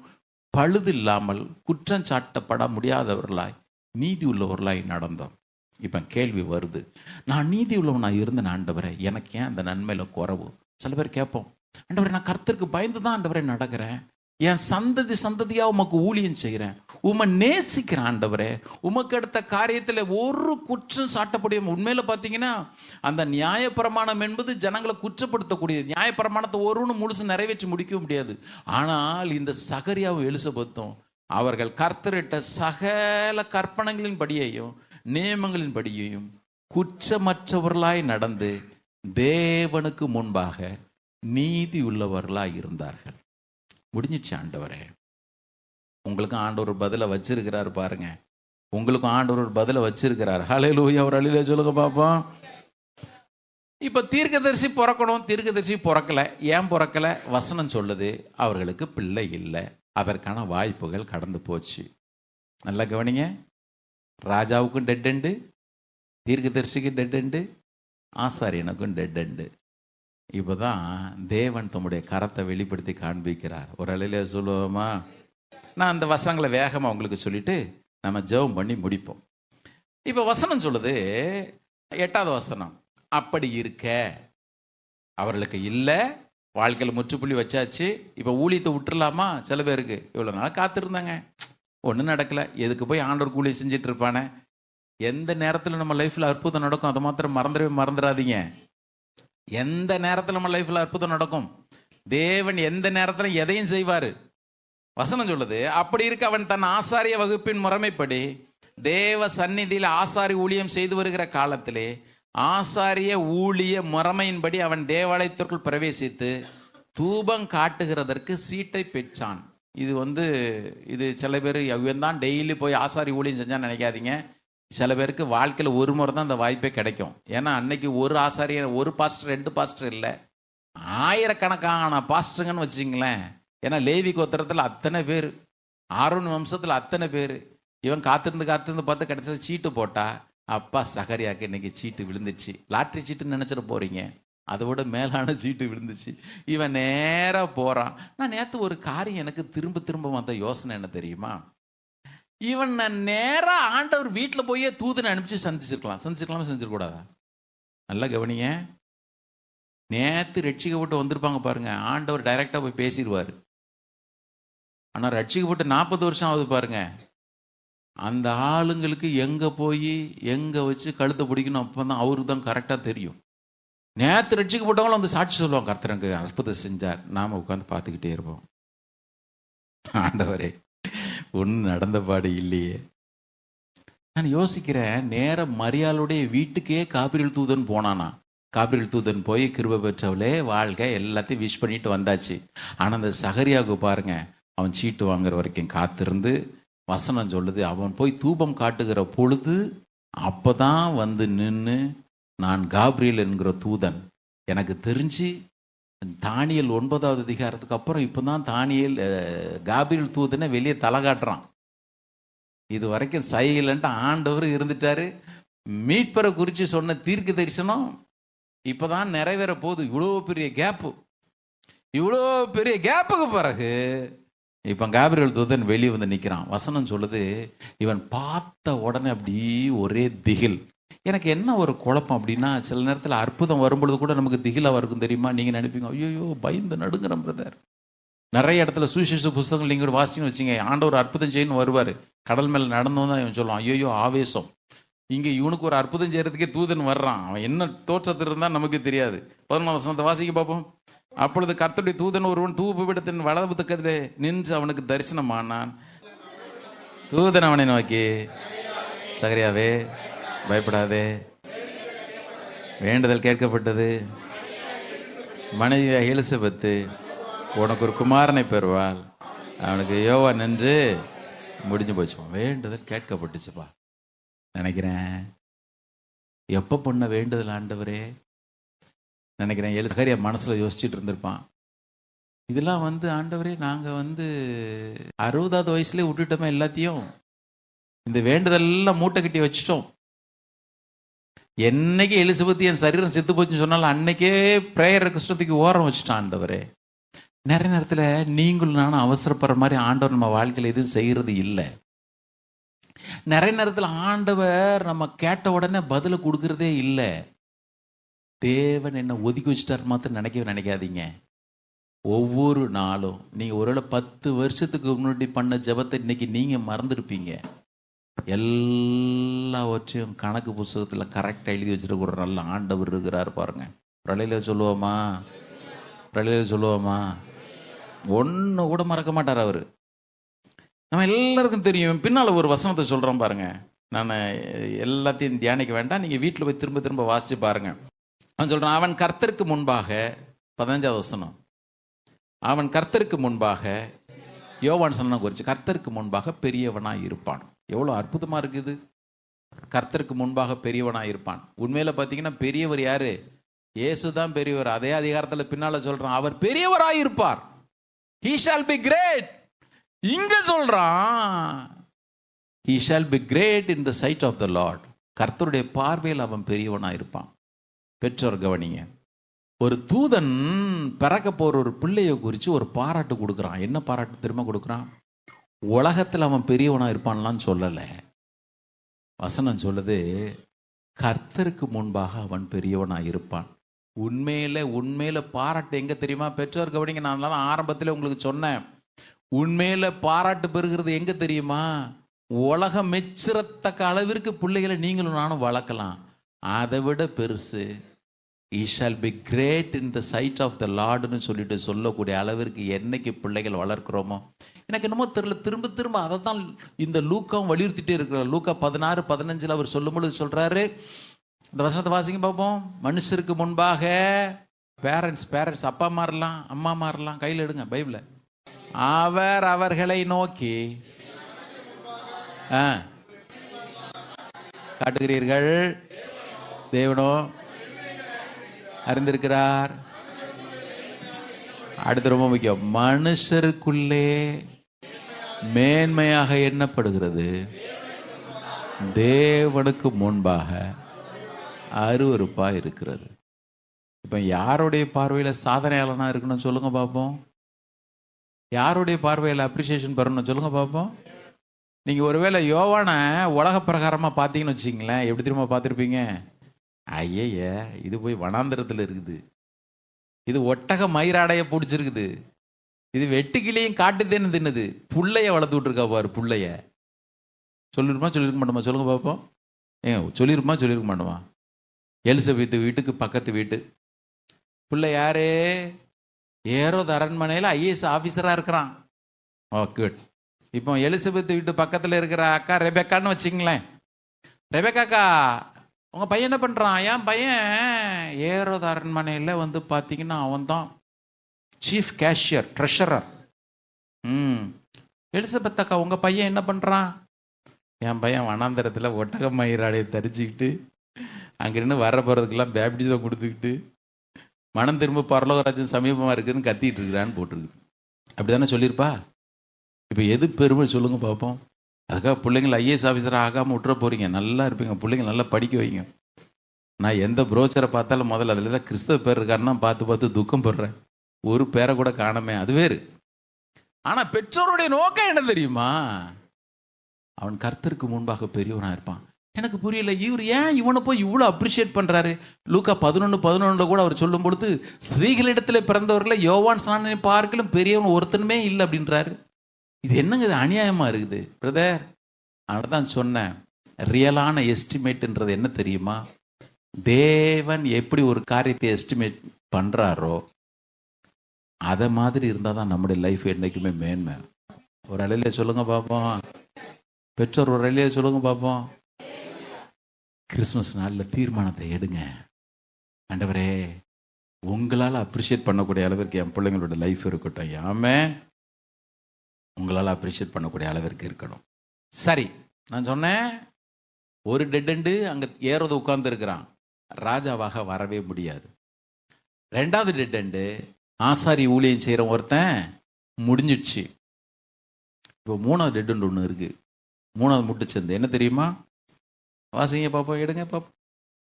பழுதில்லாமல் குற்றம் சாட்டப்பட முடியாதவர்களாய் நீதி உள்ளவர்களாய் நடந்தோம். இப்போ கேள்வி வருது, நான் நீதி உள்ளவனாக இருந்தேன் ஆண்டவரே, எனக்கு ஏன் அந்த நன்மையில குறைவு? சில பேர் கேட்போம், ஆண்டவரே நான் கர்த்தருக்கு பயந்து தான் ஆண்டவரே நடக்கிறேன், என் சந்ததியா உமக்கு ஊழியம் செய்கிறேன், உமை நேசிக்கிறேன் ஆண்டவரே, உமக்கு எடுத்த காரியத்தில் ஒரு குற்றம் சாட்டக்கூடிய. உண்மையில பார்த்தீங்கன்னா அந்த நியாயப்பிரமாணம் என்பது ஜனங்களை குற்றப்படுத்தக்கூடியது. நியாயப்பிரமாணத்தை ஒருவனும் முழுசு நிறைவேற்றி முடிக்க முடியாது. ஆனால் இந்த சகரியாவும் எலிசபெத்தும் அவர்கள் கர்த்தரிட்ட சகல கற்பனைகளின் படியையும் நியமங்களின் படியையும் குற்றமற்றவர்களாய் நடந்து தேவனுக்கு முன்பாக நீதி உள்ளவர்களாய் இருந்தார்கள். முடிஞ்சிச்சு ஆண்டவரே. உங்களுக்கும் ஆண்டவர் ஒரு பதிலை வச்சிருக்கிறார் பாருங்க, உங்களுக்கும் ஆண்டவர் ஒரு பதிலை வச்சிருக்கிறார். ஹல்லேலூயா. ஒரு அல்லேலூயா சொல்லுங்க பாப்போம். இப்ப தீர்க்கதரிசி பிறக்கணும், தீர்க்கதரிசி பிறக்கல. ஏன் பிறக்கல? வசனம் சொல்லுது அவர்களுக்கு பிள்ளை இல்லை, அதற்கான வாய்ப்புகள் கடந்து போச்சு. நல்லா கவனிங்க. ராஜாவுக்கும் டெட் எண்டு, தீர்க்கதரிசிக்கு டெட் எண்டு, ஆசாரியனுக்கும் டெட் எண்டு. இப்போதான் தேவன் தம்முடைய கரத்தை வெளிப்படுத்தி காண்பிக்கிறார். ஒரு அலையில சொல்லுவோமா? நான் அந்த வசனங்களை வேகமாக உங்களுக்கு சொல்லிட்டு நம்ம ஜெபம் பண்ணி முடிப்போம். இப்போ வசனம் சொல்லுது, 8வது வசனம், அப்படி இருக்க அவர்களுக்கு இல்லை, வாழ்க்கையில் முற்றுப்புள்ளி வச்சாச்சு, இப்போ ஊழியத்தை விட்டுறலாமா? சில பேருக்கு இவ்வளோ நாள் காத்திருந்தாங்க, ஒன்றும் நடக்கலை, எதுக்கு போய் ஆண்டவர் கூலி செஞ்சுட்டு இருப்பானே. எந்த நேரத்தில் நம்ம லைஃப்பில் அற்புதம் நடக்கும் அதை மாத்திரம் மறந்துடாதீங்க. எந்த நேரத்தில் நம்ம லைஃப்பில் அற்புதம் நடக்கும். தேவன் எந்த நேரத்தில் எதையும் செய்வார். வசனம் சொல்லுது, அப்படி இருக்க அவன் தன் ஆசாரிய வகுப்பின் முறைமைப்படி தேவ சந்நிதியில் ஆசாரி ஊழியம் செய்து வருகிற காலத்திலே ஆசாரிய ஊழிய முறைமையின்படி அவன் தேவாலயத்திற்குள் பிரவேசித்து தூபம் காட்டுகிறதற்கு சீட்டை பெற்றான். இது சில பேர் இவன் தான் டெய்லி போய் ஆசாரி ஊழியம் செஞ்சான்னு நினைக்காதீங்க. சில பேருக்கு வாழ்க்கையில் ஒரு முறை தான் அந்த வாய்ப்பே கிடைக்கும். ஏன்னா அன்னைக்கு ஒரு ஆசாரியர், ஒரு பாஸ்டர், 2 பாஸ்டர் இல்லை, ஆயிரக்கணக்கான பாஸ்டருங்கன்னு வச்சுங்களேன். ஏன்னா லேவி கோத்திரத்தில் அத்தனை பேர், ஆரோன் வம்சத்தில் அத்தனை பேர். இவன் காத்திருந்து பார்த்து கிடைச்சது சீட்டு போட்டா, அப்பா சகரியாக்கு இன்னைக்கு சீட்டு விழுந்துச்சு. லாட்ரி சீட்டுன்னு நினைச்சிட போறீங்க, அதோட மேலான சீட்டு விழுந்துச்சு. இவன் நேராக போறான். நான் நேற்று ஒரு காரியம் எனக்கு திரும்ப வந்த யோசனை என்ன தெரியுமா? இவன் நேரா ஆண்டவர் வீட்டில் போய் தூதனை அனுப்பிச்சு செஞ்சிருக்கூடாதா? நல்லா கவனிங்க. நேற்று ரட்சிக்கப்பட்டு வந்திருப்பாங்க பாருங்க, ஆண்டவர் டைரக்டா போய் பேசிடுவார். ஆனால் ரட்சிக்கப்பட்டு 40 வருஷம் ஆகுது பாருங்க, அந்த ஆளுங்களுக்கு எங்கே போய் எங்கே வச்சு கழுத்தை பிடிக்கணும் அப்போ தான் அவருக்கு தான் கரெக்டாக தெரியும். நேற்று ரட்சிக்கப்பட்டவங்களும் வந்து சாட்சி சொல்லுவாங்க, கர்த்தர் எனக்கு அற்புதம் செஞ்சார். நாம் உட்காந்து பார்த்துக்கிட்டே இருப்போம். ஆண்டவரே ஒன்றும் நடந்த பாடு இல்லையே. நான் யோசிக்கிறேன், நேர மரியாளுடைய வீட்டுக்கே காபிரியல் தூதன் போனானா. காபிரியல் தூதன் போய் கிருபை பெற்றவளே வாழ்க்கை எல்லாத்தையும் விஷ் பண்ணிட்டு வந்தாச்சு. ஆனால் அந்த சகரியாவுக்கு பாருங்க, அவன் சீட்டு வாங்குற வரைக்கும் காத்திருந்து, வசனம் சொல்லுது, அவன் போய் தூபம் காட்டுகிற பொழுது அப்போதான் வந்து நின்று, நான் காபிரியல் என்கிற தூதன். எனக்கு தெரிஞ்சு தானியல் 9வது அதிகாரத்துக்கு அப்புறம் இப்போதான் தானியல் காபிரியல் தூதனை வெளியே தலை காட்டுறான். இது வரைக்கும் சைலண்ட் ஆண்டவர் இருந்துட்டாரு. மீட்பரை குறித்து சொன்ன தீர்க்க தரிசனம் இப்போதான் நிறைவேற போகுது. இவ்வளோ பெரிய கேப்புக்கு பிறகு இப்போ காபிரியல் தூதன் வெளியே வந்து நிற்கிறான். வசனம் சொல்லுது, இவன் பார்த்த உடனே அப்படி ஒரே திகில். எனக்கு என்ன ஒரு குழப்பம் அப்படின்னா, சில நேரத்தில் அற்புதம் வரும்பொழுது கூட நமக்கு திகிலாக இருக்கும் தெரியுமா? நீங்கள் நினைப்பீங்க, ஐயோ பயந்து நடுங்குறோம் பிரதர். நிறைய இடத்துல சுவிசேஷ புஸ்தகங்கள் நீங்கள் வாசின்னு வச்சிங்க, ஆண்டவர் அற்புதம் செய்யணும் வருவார், கடல் மேலே நடந்தவன் தான் இவன் சொல்லுவான், ஐயோ ஆவேசம். இங்கே இவனுக்கு ஒரு அற்புதம் செய்யறதுக்கே தூதன் வர்றான். அவன் என்ன தோற்றத்தில் இருந்தால் நமக்கு தெரியாது. 11ஆம் வசனத்தை வாசிக்க பார்ப்போம். அப்பொழுது கர்த்தருடைய தூதன் ஒருவன் தூபபீடத்தின் வலது பக்கத்திலே நின்று அவனுக்கு தரிசனமானான். தூதன் அவனை நோக்கி, சகரியாவே பயப்படாதே, வேண்டுதல் கேட்கப்பட்டது, மனைவி எலிசபெத்து உனக்கு ஒரு குமாரனை பெறுவாள், அவனுக்கு யோவான் என்று முடிஞ்சு போச்சுப்பா. வேண்டுதல் கேட்கப்பட்டுச்சுப்பா. நினைக்கிறேன், எப்போ பண்ண வேண்டுதல் ஆண்டவரே நினைக்கிறேன். சகரியா மனசில் யோசிச்சுட்டு இருந்திருப்பான், இதெல்லாம் ஆண்டவரே நாங்கள் 60வது வயசுலேயே விட்டுட்டோமே எல்லாத்தையும், இந்த வேண்டுதல்லாம் மூட்டை கட்டி வச்சுட்டோம். என்னைக்கு எலிசபெத் என் சரீரம் செத்து போச்சுன்னு சொன்னாலும் அன்னைக்கே பிரேயர் கிருஷ்ணத்துக்கு ஓரம் வச்சுட்டான் ஆண்டவரே. நிறைய நேரத்தில் நீங்களும் நானும் அவசரப்படுற மாதிரி ஆண்டவர் நம்ம வாழ்க்கையில் எதுவும் செய்கிறது இல்லை. நிறைய நேரத்தில் ஆண்டவர் நம்ம கேட்ட உடனே பதிலை கொடுக்கறதே இல்லை. தேவன் என்ன ஒதுக்கி வச்சுட்டார் மாத்திரம் நினைக்காதீங்க. ஒவ்வொரு நாளும் நீங்கள் ஒருவேளை 10 வருஷத்துக்கு முன்னாடி பண்ண ஜெபத்தை இன்னைக்கு நீங்கள் மறந்துருப்பீங்க. எல்லாவற்றையும் கணக்கு புஸ்தகத்தில் கரெக்டாக எழுதி வச்சுருக்க ஒரு நல்ல ஆண்டவர் இருக்கிறார் பாருங்க. பிரளையில சொல்லுவோமா? ஒன்று கூட மறக்க மாட்டார் அவர். நம்ம எல்லாருக்கும் தெரியும். பின்னால் ஒரு வசனத்தை சொல்கிறோம் பாருங்க. நான் எல்லாத்தையும் தியானிக்க வேண்டாம், நீங்கள் வீட்டில் போய் திரும்ப வாசிச்சு பாருங்க. அவன் சொல்கிறான், அவன் கர்த்தருக்கு முன்பாக, 15வது வசனம், அவன் கர்த்தருக்கு முன்பாக, யோவான் சொன்ன குறித்து, கர்த்தருக்கு முன்பாக பெரியவனாய் இருப்பான். எவ்வளோ அற்புதமாக இருக்குது. கர்த்தருக்கு முன்பாக பெரியவனாக இருப்பான். உண்மையில் பார்த்தீங்கன்னா பெரியவர் யாரு? இயேசு தான் பெரியவர். அதே அதிகாரத்தில் பின்னால் சொல்கிறான், அவர் பெரியவராக இருப்பார். He shall be great. இங்க சொல்றான், he shall be great in the sight of the Lord. கர்த்தருடைய பார்வையில் அவன் பெரியவனாக இருப்பான். பெற்றோர் கவனிங்க, ஒரு தூதன் பிறக்க போற ஒரு பிள்ளையை குறித்து ஒரு பாராட்டு கொடுக்குறான். என்ன பாராட்டு திரும்ப கொடுக்குறான்? உலகத்தில் அவன் பெரியவனாக இருப்பான்லாம் சொல்லலை. வசனம் சொல்லுது, கர்த்தருக்கு முன்பாக அவன் பெரியவனாக இருப்பான். உண்மையில பாராட்டு எங்க தெரியுமா? பெற்றோர் கவனிங்க, நான் தான் ஆரம்பத்தில் உங்களுக்கு சொன்னேன், உண்மையில பாராட்டு பெறுகிறது எங்க தெரியுமா? உலகம் மெச்சிறத்தக்க அளவிற்கு பிள்ளைகளை நீங்களும் நானும் வளர்க்கலாம். அதை விட பெருசு, he shall be great in the sight of the Lordன்னு சொல்லிட்டு சொல்லக்கூடிய அளவிற்கு என்னைக்கு பிள்ளைகள் வளர்க்கிறோமோ, எனக்கு என்னமோ தெரியல, திரும்ப திரும்ப அதை தான் இந்த லூக்காவும் வலியுறுத்திட்டே இருக்கிறார். லூக்கா 16:15 அவர் சொல்லும் பொழுது சொல்றாரு, இந்த வசனத்தை வாசிங்க பார்ப்போம். மனுஷருக்கு முன்பாக பேரண்ட்ஸ் அப்பா மாறலாம், அம்மா மாறலாம், கையில் எடுங்க பைபிள, அவர் அவர்களை நோக்கி காட்டுகிறீர்கள், தேவனோ அறிந்திருக்கிறார். அடுத்து ரொம்ப முக்கியம், மனுஷருக்குள்ளே மேன்மையாக எண்ணப்படுகிறது தேவனுக்கு முன்பாக அருவருப்பா இருக்கிறது. இப்ப யாருடைய பார்வையில சாதனையாளனா இருக்கணும் சொல்லுங்க பார்ப்போம்? யாருடைய பார்வையில் அப்ரிசியேஷன் பெறணும் சொல்லுங்க பார்ப்போம்? நீங்க ஒருவேளை யோவான உலக பிரகாரமா பார்த்தீங்கன்னு வச்சுங்களேன், எப்படி திரும்ப பார்த்துருப்பீங்க? ஐய, இது போய் வனாந்திரத்தில் இருக்குது, இது ஒட்டக மயிராடைய பிடிச்சிருக்குது, இது வெட்டுக்கிளியும் காட்டுதேன்னு தின்னுது, புள்ளைய வளர்த்து விட்டுருக்கா பாரு. புள்ளைய சொல்லிருமா சொல்லியிருக்க மாட்டோமா சொல்லுங்க பார்ப்போம்? சொல்லியிருக்க மாட்டோமா? எலிசபெத்து வீட்டுக்கு பக்கத்து வீட்டு பிள்ளை யாரு? ஏரோது அரண்மனையில் ஐஏஎஸ் ஆஃபீஸராக இருக்கிறான். ஓ குட். இப்போ எலிசபெத் வீட்டு பக்கத்தில் இருக்கிற அக்கா ரெபேக்கான்னு வச்சுங்களேன். ரெபேக்காக்கா, உங்கள் பையன் என்ன பண்ணுறான்? என் பையன் ஏரோது அரண்மனையில் வந்து பார்த்தீங்கன்னா அவன் தான் சீஃப் கேஷியர், ட்ரெஷரர். எலிசபெத் அக்கா, உங்கள் பையன் என்ன பண்ணுறான்? என் பையன் வனாந்தரத்தில் ஒட்டக மயிராடையை தரிச்சுக்கிட்டு அங்கிருந்து வர போகிறதுக்கெல்லாம் பேப்டிசம் கொடுத்துக்கிட்டு மனம் திரும்ப பரலோகராஜன் சமீபமாக இருக்குதுன்னு கத்திட்டு இருக்கிறான்னு போட்டிருக்கு. அப்படி தானே சொல்லியிருப்பா? இப்போ எது பெருமை சொல்லுங்க பார்ப்போம்? அதுக்காக பிள்ளைங்களை ஐஏஎஸ் ஆஃபீஸராக ஆகாமல் விட்டுற போகிறீங்க. நல்லா இருப்பீங்க, பிள்ளைங்க நல்லா படிக்க வைங்க. நான் எந்த புரோச்சரை பார்த்தாலும் முதல்ல அதில் தான் கிறிஸ்தவ பேர் இருக்கான்னு தான் பார்த்து துக்கம் படுறேன். ஒரு பேரை கூட காணமே, அது வேறு. ஆனால் பெற்றோருடைய நோக்கம் என்ன தெரியுமா? அவன் கர்த்தருக்கு முன்பாக பெரியவனாக இருப்பான். எனக்கு புரியல, இவர் ஏன் இவனை போய் இவ்வளோ அப்ரிஷியேட் பண்ணுறாரு? லூக்கா 11:11 கூட அவர் சொல்லும் பொழுது, ஸ்திரீகளிடத்தில் பிறந்தவர்களை யோவான் ஸ்நானனை பார்க்கலும் பெரியவன் ஒருத்தனுமே இல்லை அப்படின்றாரு. இது என்னங்க, இது அநியாயமாக இருக்குது பிரதர். அதனால தான் சொன்னேன், ரியலான எஸ்டிமேட்ன்றது என்ன தெரியுமா? தேவன் எப்படி ஒரு காரியத்தை எஸ்டிமேட் பண்ணுறாரோ அதை மாதிரி இருந்தால் தான் நம்முடைய லைஃப் என்றைக்குமே மேன்மை. ஒரு அலையிலே சொல்லுங்க பார்ப்போம். பெற்றோர் ஒரு அலையிலே சொல்லுங்க பார்ப்போம். கிறிஸ்மஸ் நாளில் தீர்மானத்தை எடுங்க. ஆண்டவரே, உங்களால் அப்ரிஷியேட் பண்ணக்கூடிய அளவிற்கு என் பிள்ளைங்களோட லைஃப் இருக்கட்டும். ஆமென். உங்களால் அப்ரிஷியேட் பண்ணக்கூடிய அளவிற்கு இருக்கணும். சரி, நான் சொன்னேன், ஒரு டெட் அங்கே ஏறது உட்கார்ந்து இருக்கிறான், ராஜாவாக வரவே முடியாது. ரெண்டாவது டெட் ஆசாரி ஊழியம் செய்கிற ஒருத்தன் முடிஞ்சிடுச்சு. இப்போ மூணாவது டெட் ஒன்று இருக்கு. மூணாவது முட்டுச்சந்து என்ன தெரியுமா? வாசிங்க பாப்போம், எடுங்க பாப்போம்.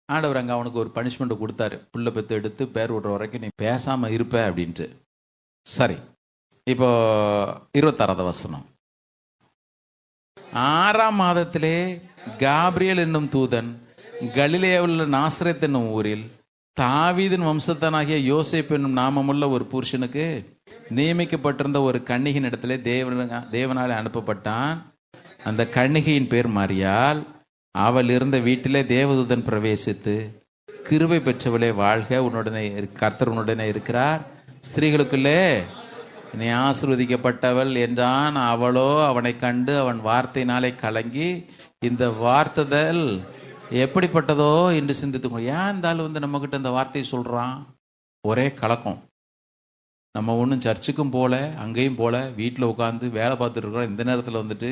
ஆண்டவர் அங்கே அவனுக்கு ஒரு பனிஷ்மெண்ட்டை கொடுத்தாரு. புள்ள பெற்று எடுத்து பேர் விடுற வரைக்கும் நீ பேசாமல் இருப்ப அப்படின்ட்டு. சரி, இப்போ 26வது வசனம். 6ஆம் மாதத்திலே காபிரியல் என்னும் தூதன் கலிலேயாவில் நாசரேத் என்னும் ஊரில் தாவீதின் வம்சத்தனாகிய யோசேப் என்னும் நாமமுள்ள ஒரு புருஷனுக்கு நியமிக்கப்பட்டிருந்த ஒரு கன்னிகையின் இடத்திலே தேவனாலே அனுப்பப்பட்டான். அந்த கன்னிகையின் பேர் மரியாள். அவள் இருந்த வீட்டிலே தேவதூதன் பிரவேசித்து, கிருபை பெற்றவளே வாழ்க, உன்னுடனே கர்த்தர் உன்னுடனே இருக்கிறார், ஸ்திரீகளுக்குள்ளே நீ ஆசீர்வதிக்கப்பட்டவள் என்றான். அவளோ அவனை கண்டு அவன் வார்த்தையினாலே கலங்கி, இந்த வார்த்தைதல் எப்படிப்பட்டதோ என்று சிந்தித்து, ஏன் இந்த ஆள் வந்து நம்மக்கிட்ட இந்த வார்த்தையை சொல்கிறான்? ஒரே கலக்கம். நம்ம ஒன்றும் சர்ச்சுக்கும் போல, அங்கேயும் போல, வீட்டில் உட்காந்து வேலை பார்த்துட்டு இருக்கிறோம். இந்த நேரத்தில் வந்துட்டு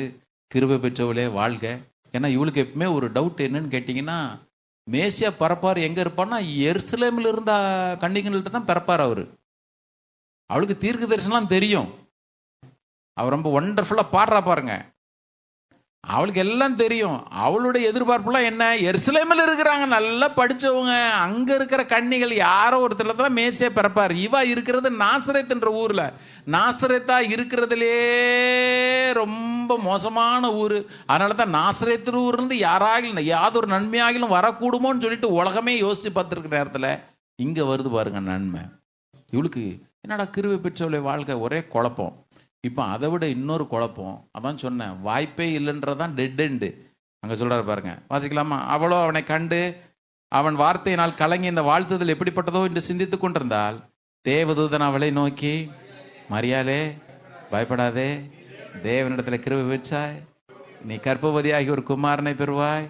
கிருபை பெற்றவளே வாழ்க. ஏன்னா இவளுக்கு எப்பவுமே ஒரு டவுட் என்னன்னு கேட்டிங்கன்னா, மேசியா பிறப்பார் எங்கே இருப்பான்னா எருசலேமில் இருந்த கன்னிகள்கிட்ட தான் பிறப்பார் அவர். அவளுக்கு தீர்க்க தரிசனம் தெரியும். அவர் ரொம்ப ஒண்டர்ஃபுல்லாக பாடுறா பாருங்க. அவளுக்கு எல்லாம் தெரியும். அவளுடைய எதிர்பார்ப்புலாம் என்ன? எருசலேமில் இருக்கிறாங்க நல்லா படிச்சவங்க, அங்க இருக்கிற கன்னிகள் யாரோ ஒருத்தர் தான் மேசியா பிறப்பார். இவ இருக்கிறது நாசரேத்ன்ற ஊர்ல. நாசரேத்தா இருக்கிறதுலே ரொம்ப மோசமான ஊர். அதனால தான் நாசரேத்து ஊர்லேருந்து யாராகிலும் யாதொரு நன்மையாகிலும் வரக்கூடுமோன்னு சொல்லிட்டு உலகமே யோசிச்சு பார்த்துருக்க நேரத்தில் இங்க வருது பாருங்க நன்மை. இவளுக்கு என்னடா கிருபை பெற்றவளுடைய வாழ்க்கை ஒரே குழப்பம். இப்போ அதை விட இன்னொரு குழப்பம். அதான் சொன்னேன், வாய்ப்பே இல்லைன்றதான் டெட் எண்டு. அங்கே சொல்கிறார் பாருங்க, வாசிக்கலாமா? அவளோ அவனை கண்டு அவன் வார்த்தையினால் கலங்கி இந்த வாழ்த்துதல் எப்படிப்பட்டதோ என்று சிந்தித்து கொண்டிருந்தால் தேவதூதன் அவளை நோக்கி, மரியாளே பயப்படாதே, தேவனிடத்தில் கிருபை பெற்றாய், நீ கர்ப்பவதியாகி ஒரு குமாரனை பெறுவாய்,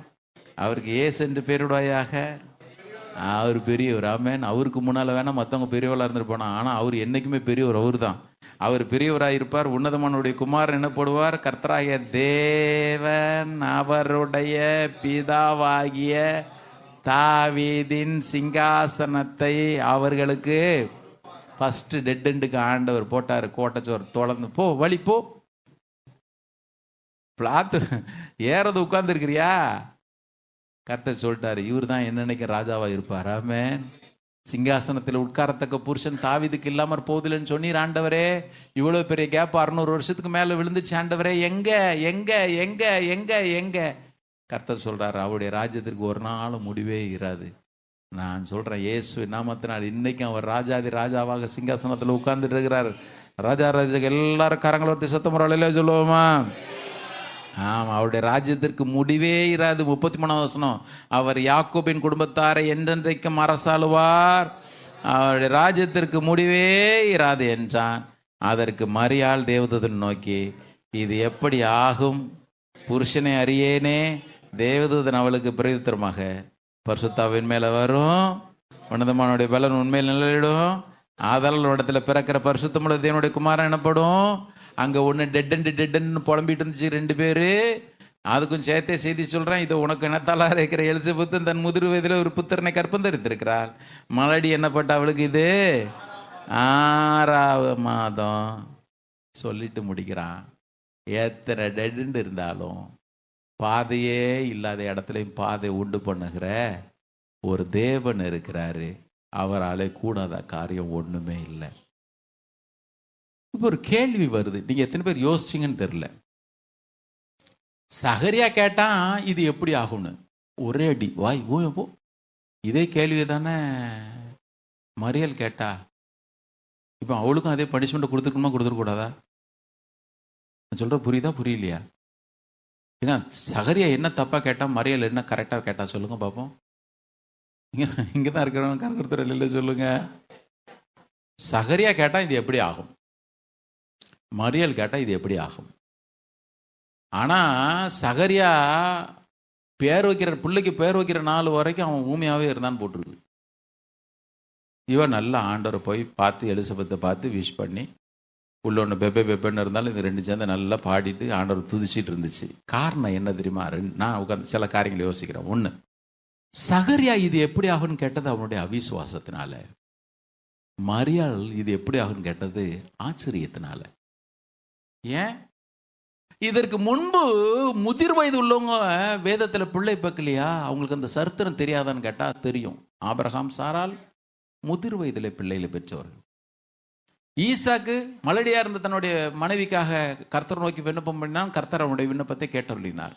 அவருக்கு இயேசு என்று பெயரிடுவாயாக. அவர் பெரியவர். ஆமென். அவருக்கு முன்னால் வேணா மற்றவங்க பெரியவளாக இருந்துட்டு போனா, ஆனால் அவர் என்றைக்குமே பெரியவர். அவர் தான். அவர் பெரியவராக இருப்பார். உன்னதமானுடைய குமாரன் எனப்படுவார். கர்த்தராகிய தேவன் அவருடைய பிதாவாகிய தாவீதின் சிங்காசனத்தை அவர்களுக்கு ஃபர்ஸ்ட் டெட் எண்டுக்கு ஆண்டவர் போட்டார். கோட்டச்சோர் தொலைந்து போ, வழி போ, பிளாத்து ஏறது உட்கார்ந்து இருக்கிறியா? கர்த்தர் சொல்லிட்டாரு, இவர் தான் என்னன்னைக்கு ராஜாவா இருப்பார். ஆமென். சிங்காசனத்தில் உட்காரத்தக்க புருஷன் தாவீதுக்கு இல்லாமற் போதில்லைன்னு சொன்னீர் ஆண்டவரே. இவ்வளவு பெரிய கேப் 600 வருஷத்துக்கு மேல விழுந்துச்சு ஆண்டவரே. எங்க எங்க எங்க எங்க எங்க? கர்த்தர் சொல்றாரு, அவருடைய ராஜ்யத்திற்கு ஒரு நாளும் முடிவே இராது. நான் சொல்றேன், இயேசு நாமத்தினால் இன்னைக்கும் அவர் ராஜாதி ராஜாவாக சிங்காசனத்தில் உட்கார்ந்துட்டு இருக்கிறார். ராஜா ராஜாக்கு எல்லாரும் கரங்களை ஒருத்தி சத்தம் முறையில சொல்லுவோமா? ஆமா, அவருடைய ராஜ்யத்திற்கு முடிவே இராது. 33 வசனம், அவர் யாக்கோபின் குடும்பத்தாரை என்றென்றைக்கும் அரசாளுவார், அவருடைய ராஜ்யத்திற்கு முடிவே இராது என்றான். அதற்கு மரியாள் தேவதூதன் நோக்கி, இது எப்படி ஆகும்? புருஷனை அறியேனே. தேவதூதன் அவளுக்கு பிரதித்திரமாக, பரிசுத்தாவின் மேல வரும், உன்னதமானுடைய பலன் உண்மையில் நிலையிடும், ஆதலால் இடத்துல பிறக்கிற பரிசுத்தமுள்ள தேவனுடைய குமாரன் எனப்படும். அங்க ஒன்று டெட்டுன்னு புலம்பிட்டு இருந்துச்சு 2 பேரு. அதுக்கும் சேர்த்தே செய்தி சொல்றேன். இது உனக்கு இனத்தாலா இருக்கிற எலிசபெத்து தன் முதிர் வயதில் ஒரு புத்திரனை கற்பந்தெடுத்திருக்கிறாள். மலடி என்னப்பட்ட அவளுக்கு இது 6ஆவது மாதம். சொல்லிட்டு முடிக்கிறான், எத்தனை டெட்டு இருந்தாலும் பாதையே இல்லாத இடத்துலையும் பாதை உண்டு பண்ணுகிற ஒரு தேவன் இருக்கிறாரு. அவராலே கூடாத காரியம் ஒண்ணுமே இல்லை. இப்போ ஒரு கேள்வி வருது, நீங்க எத்தனை பேர் யோசிச்சிங்கன்னு தெரியல. சகரியா கேட்டா இது எப்படி ஆகும்னு ஒரே அடி வாய் போ. இதே கேள்வி தானே மரியாள் கேட்டா. இப்போ அவளுக்கும் அதே பனிஷ்மெண்ட் கொடுத்துருக்கணுமா கொடுத்துருக்கூடாதா? சொல்ற புரியுதா புரியலையா? ஏன்னா சகரியா என்ன தப்பா கேட்டா, மரியாள் என்ன கரெக்டா கேட்டா? சொல்லுங்க பாப்போம். இங்கதான் இருக்கிறவங்க கரெக்டர் இல்லை சொல்லுங்க. சகரியா கேட்டா இது எப்படி ஆகும், மரியாள் கேட்டா இது எப்படி ஆகும்? ஆனா சகரியா பேர் வைக்கிற பிள்ளைக்கு பேர் வைக்கிற நாள் வரைக்கும் அவன் ஊமையாவே இருந்தான்னு போட்டிருக்கு. இவன் நல்ல ஆண்டவரை போய் பார்த்து எலிசபெத்தை பார்த்து விஷ் பண்ணி உள்ள ஒன்று பெப்பேன்னு இருந்தாலும் இந்த 2 சேர்ந்து நல்லா பாடிட்டு ஆண்டவர் துதிச்சிட்டு இருந்துச்சு. காரணம் என்ன தெரியுமா? நான் உட்காந்து சில காரியங்களை யோசிக்கிறேன். 1, சகரியா இது எப்படி ஆகும்னு கேட்டது அவனுடைய அவிசுவாசத்தினால. மரியாள் இது எப்படி ஆகும்னு கேட்டது ஆச்சரியத்தினால. ஏன்? இதற்கு முன்பு முதிர் வயது உள்ளவங்க வேதத்துல பிள்ளை பார்க்கலையா? அவங்களுக்கு அந்த சரித்திரம் தெரியாதான்னு கேட்டா தெரியும். ஆபிரகாம் சாரால் முதிர் வயதுல பிள்ளைகளை பெற்றவர்கள். ஈசாக்கு மலடியா இருந்த தன்னுடைய மனைவிக்காக கர்த்தர் நோக்கி விண்ணப்பம் பண்ணினான். கர்த்தர் அவனுடைய விண்ணப்பத்தை கேட்டருளினார்.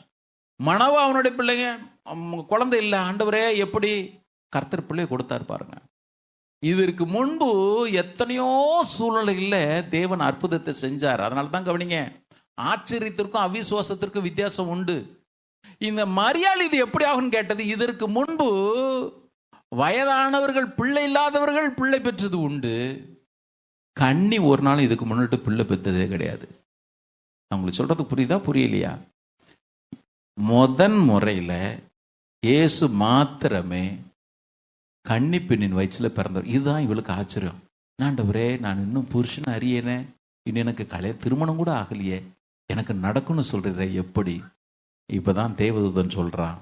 மனவா அவனுடைய பிள்ளைங்க குழந்தை இல்லை, ஆண்டவரே எப்படி? கர்த்தர் பிள்ளை கொடுத்தாரு பாருங்க. இதற்கு முன்பு எத்தனையோ சூழ்நிலைகள்ல தேவன் அற்புதத்தை செஞ்சார். அதனால தான் கவனிங்க, ஆச்சரியத்திற்கும் அவிசுவாசத்திற்கும் வித்தியாசம் உண்டு. இந்த மரியாள் இது எப்படி ஆகும்னு கேட்டது, இதற்கு முன்பு வயதானவர்கள் பிள்ளை இல்லாதவர்கள் பிள்ளை பெற்றது உண்டு. கன்னி ஒரு நாள் இதுக்கு முன்னிட்டு பிள்ளை பெற்றதே கிடையாது. உங்களுக்கு சொல்றது புரியுதா புரியலையா? முதன் முறையில் இயேசு மாத்திரமே கன்னி பெண்ணின் வயிற்றுல பிறந்தவர். இதுதான் இவளுக்கு ஆச்சரியம். ஆண்டவரே, நான் இன்னும் புருஷன் அறியேனே, இன்னும் எனக்கு திருமணம் கூட ஆகலையே, எனக்கு நடக்கும்னு சொல்றீரே எப்படி? இப்பதான் தேவதூதன் சொல்றான்,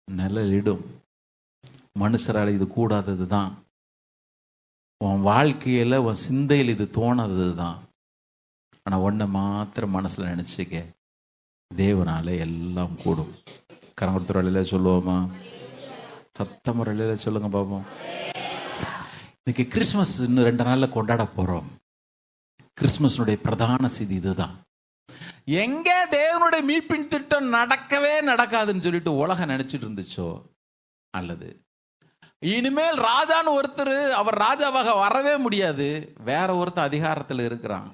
நிழலிடும் மனுஷரால் இது கூடாதது தான், உன் வாழ்க்கையில உன் சிந்தையில் இது தோணாதது தான். ஆனா ஒன்ன மாத்திரம் மனசுல நினைச்சுக்க, தேவனாலே எல்லாம் கூடும். கரங்குடுத்துற வழியில சொல்லுவோமா? சத்தம் வழியில சொல்லுங்க பாப்போம். இன்னைக்கு கிறிஸ்மஸ் இன்னும் 2 நாள்ல கொண்டாட போறோம். கிறிஸ்மஸுடைய பிரதான செய்தி இதுதான். எங்க தேவனுடைய மீட்பின் திட்டம் நடக்கவே நடக்காதுன்னு சொல்லிட்டு உலகம் நினைச்சிட்டு இருந்துச்சோ, அல்லது இனிமேல் ராஜான்னு ஒருத்தர் அவர் ராஜாவாக வரவே முடியாது, வேற ஒருத்தர் அதிகாரத்தில் இருக்கிறான்,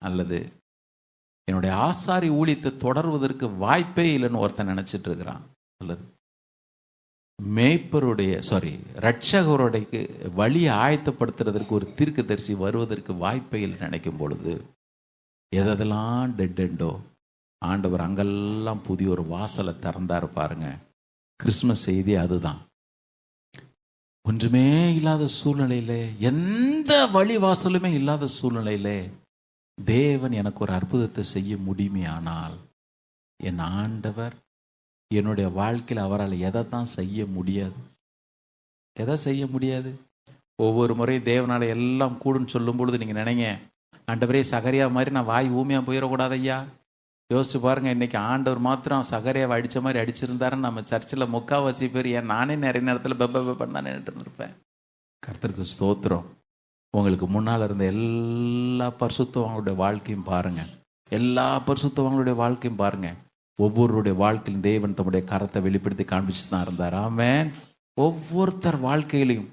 அல்லது என்னுடைய ஆசாரி ஊழியத்தை தொடர்வதற்கு வாய்ப்பே இல்லைன்னு ஒருத்தன் நினைச்சிட்டு இருக்கிறான், அல்லது மேய்ப்பருடைய ரட்சகருடைய வழியை ஆயத்தப்படுத்துறதற்கு ஒரு தீர்க்கதரிசி வருவதற்கு வாய்ப்பே இல்லை நினைக்கும் பொழுது, எதெல்லாம் டெட் எண்டோ ஆண்டவர் அங்கெல்லாம் புதிய ஒரு வாசலை திறந்தாரு பாருங்க. கிறிஸ்மஸ் செய்தி அதுதான். ஒன்றுமே இல்லாத சூழ்நிலையில, எந்த வழி வாசலுமே இல்லாத சூழ்நிலையில தேவன் எனக்கு ஒரு அற்புதத்தை செய்ய முடியுமே ஆனால், என் ஆண்டவர் என்னுடைய வாழ்க்கையில் அவரால் எதை தான் செய்ய முடியாது? எதை செய்ய முடியாது? ஒவ்வொரு முறையும் தேவனால எல்லாம் கூடுன்னு சொல்லும் பொழுது நீங்க நினைங்க, ஆண்டவரே சகரியா மாதிரி நான் வாய் ஊமையா போயிடக்கூடாது ஐயா. யோசிச்சு பாருங்க, இன்னைக்கு ஆண்டவர் மாத்திரம் சகரியாவை அடிச்ச மாதிரி அடிச்சிருந்தாருன்னு நம்ம சர்ச்சில் முக்காவாசி பேர், ஏன் நானே நிறைய நேரத்தில் பெப்ப பண்ணா நின்றுட்டு இருப்பேன். கர்த்தருக்கு ஸ்தோத்திரம். உங்களுக்கு முன்னால் இருந்த எல்லா பரிசுத்தவங்களுடைய வாழ்க்கையும் பாருங்க, எல்லா பரிசுத்தவங்களுடைய வாழ்க்கையும் பாருங்க. ஒவ்வொருடைய வாழ்க்கையிலும் தேவன் தம்முடைய கரத்தை வெளிப்படுத்தி காண்பிச்சு தான் இருந்தார். ஆமென். ஒவ்வொருத்தர் வாழ்க்கையிலையும்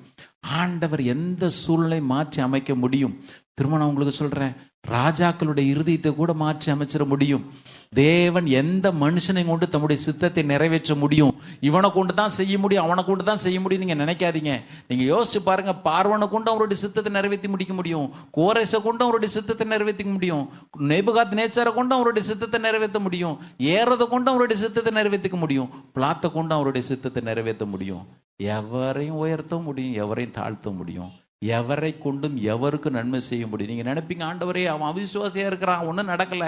ஆண்டவர் எந்த சூழ்நிலை மாற்றி அமைக்க முடியும். திருமணம் உங்களுக்கு சொல்றேன், ராஜாக்களுடைய இருதயத்தை கூட மாற்றி அமைச்சிட முடியும். தேவன் எந்த மனுஷனை கொண்டு தம்முடைய சித்தத்தை நிறைவேற்ற முடியும். இவனை கொண்டு தான் செய்ய முடியும், அவனை கொண்டு தான் செய்ய முடியும் நீங்க நினைக்காதீங்க. நீங்க யோசிச்சு பாருங்க, பார்வனை கொண்டு அவருடைய சித்தத்தை நிறைவேற்றி முடிக்க முடியும், கோரேசை கொண்டு அவருடைய சித்தத்தை நிறைவேற்றிக்க முடியும், நேபுகாத் நேச்சாரை கொண்டு அவருடைய சித்தத்தை நிறைவேற்ற முடியும், ஏறதை கொண்டு அவருடைய சித்தத்தை நிறைவேற்றிக்க முடியும், பிளாத்தை கொண்டு அவருடைய சித்தத்தை நிறைவேற்ற முடியும். எவரையும் உயர்த்த முடியும், எவரையும் தாழ்த்த முடியும், எவரை கொண்டும் எவருக்கு நன்மை செய்ய முடியும். நீங்க நினைப்பீங்க, ஆண்டவரே அவன் அவிசுவாசியா இருக்கிறான், ஒன்றும் நடக்கல.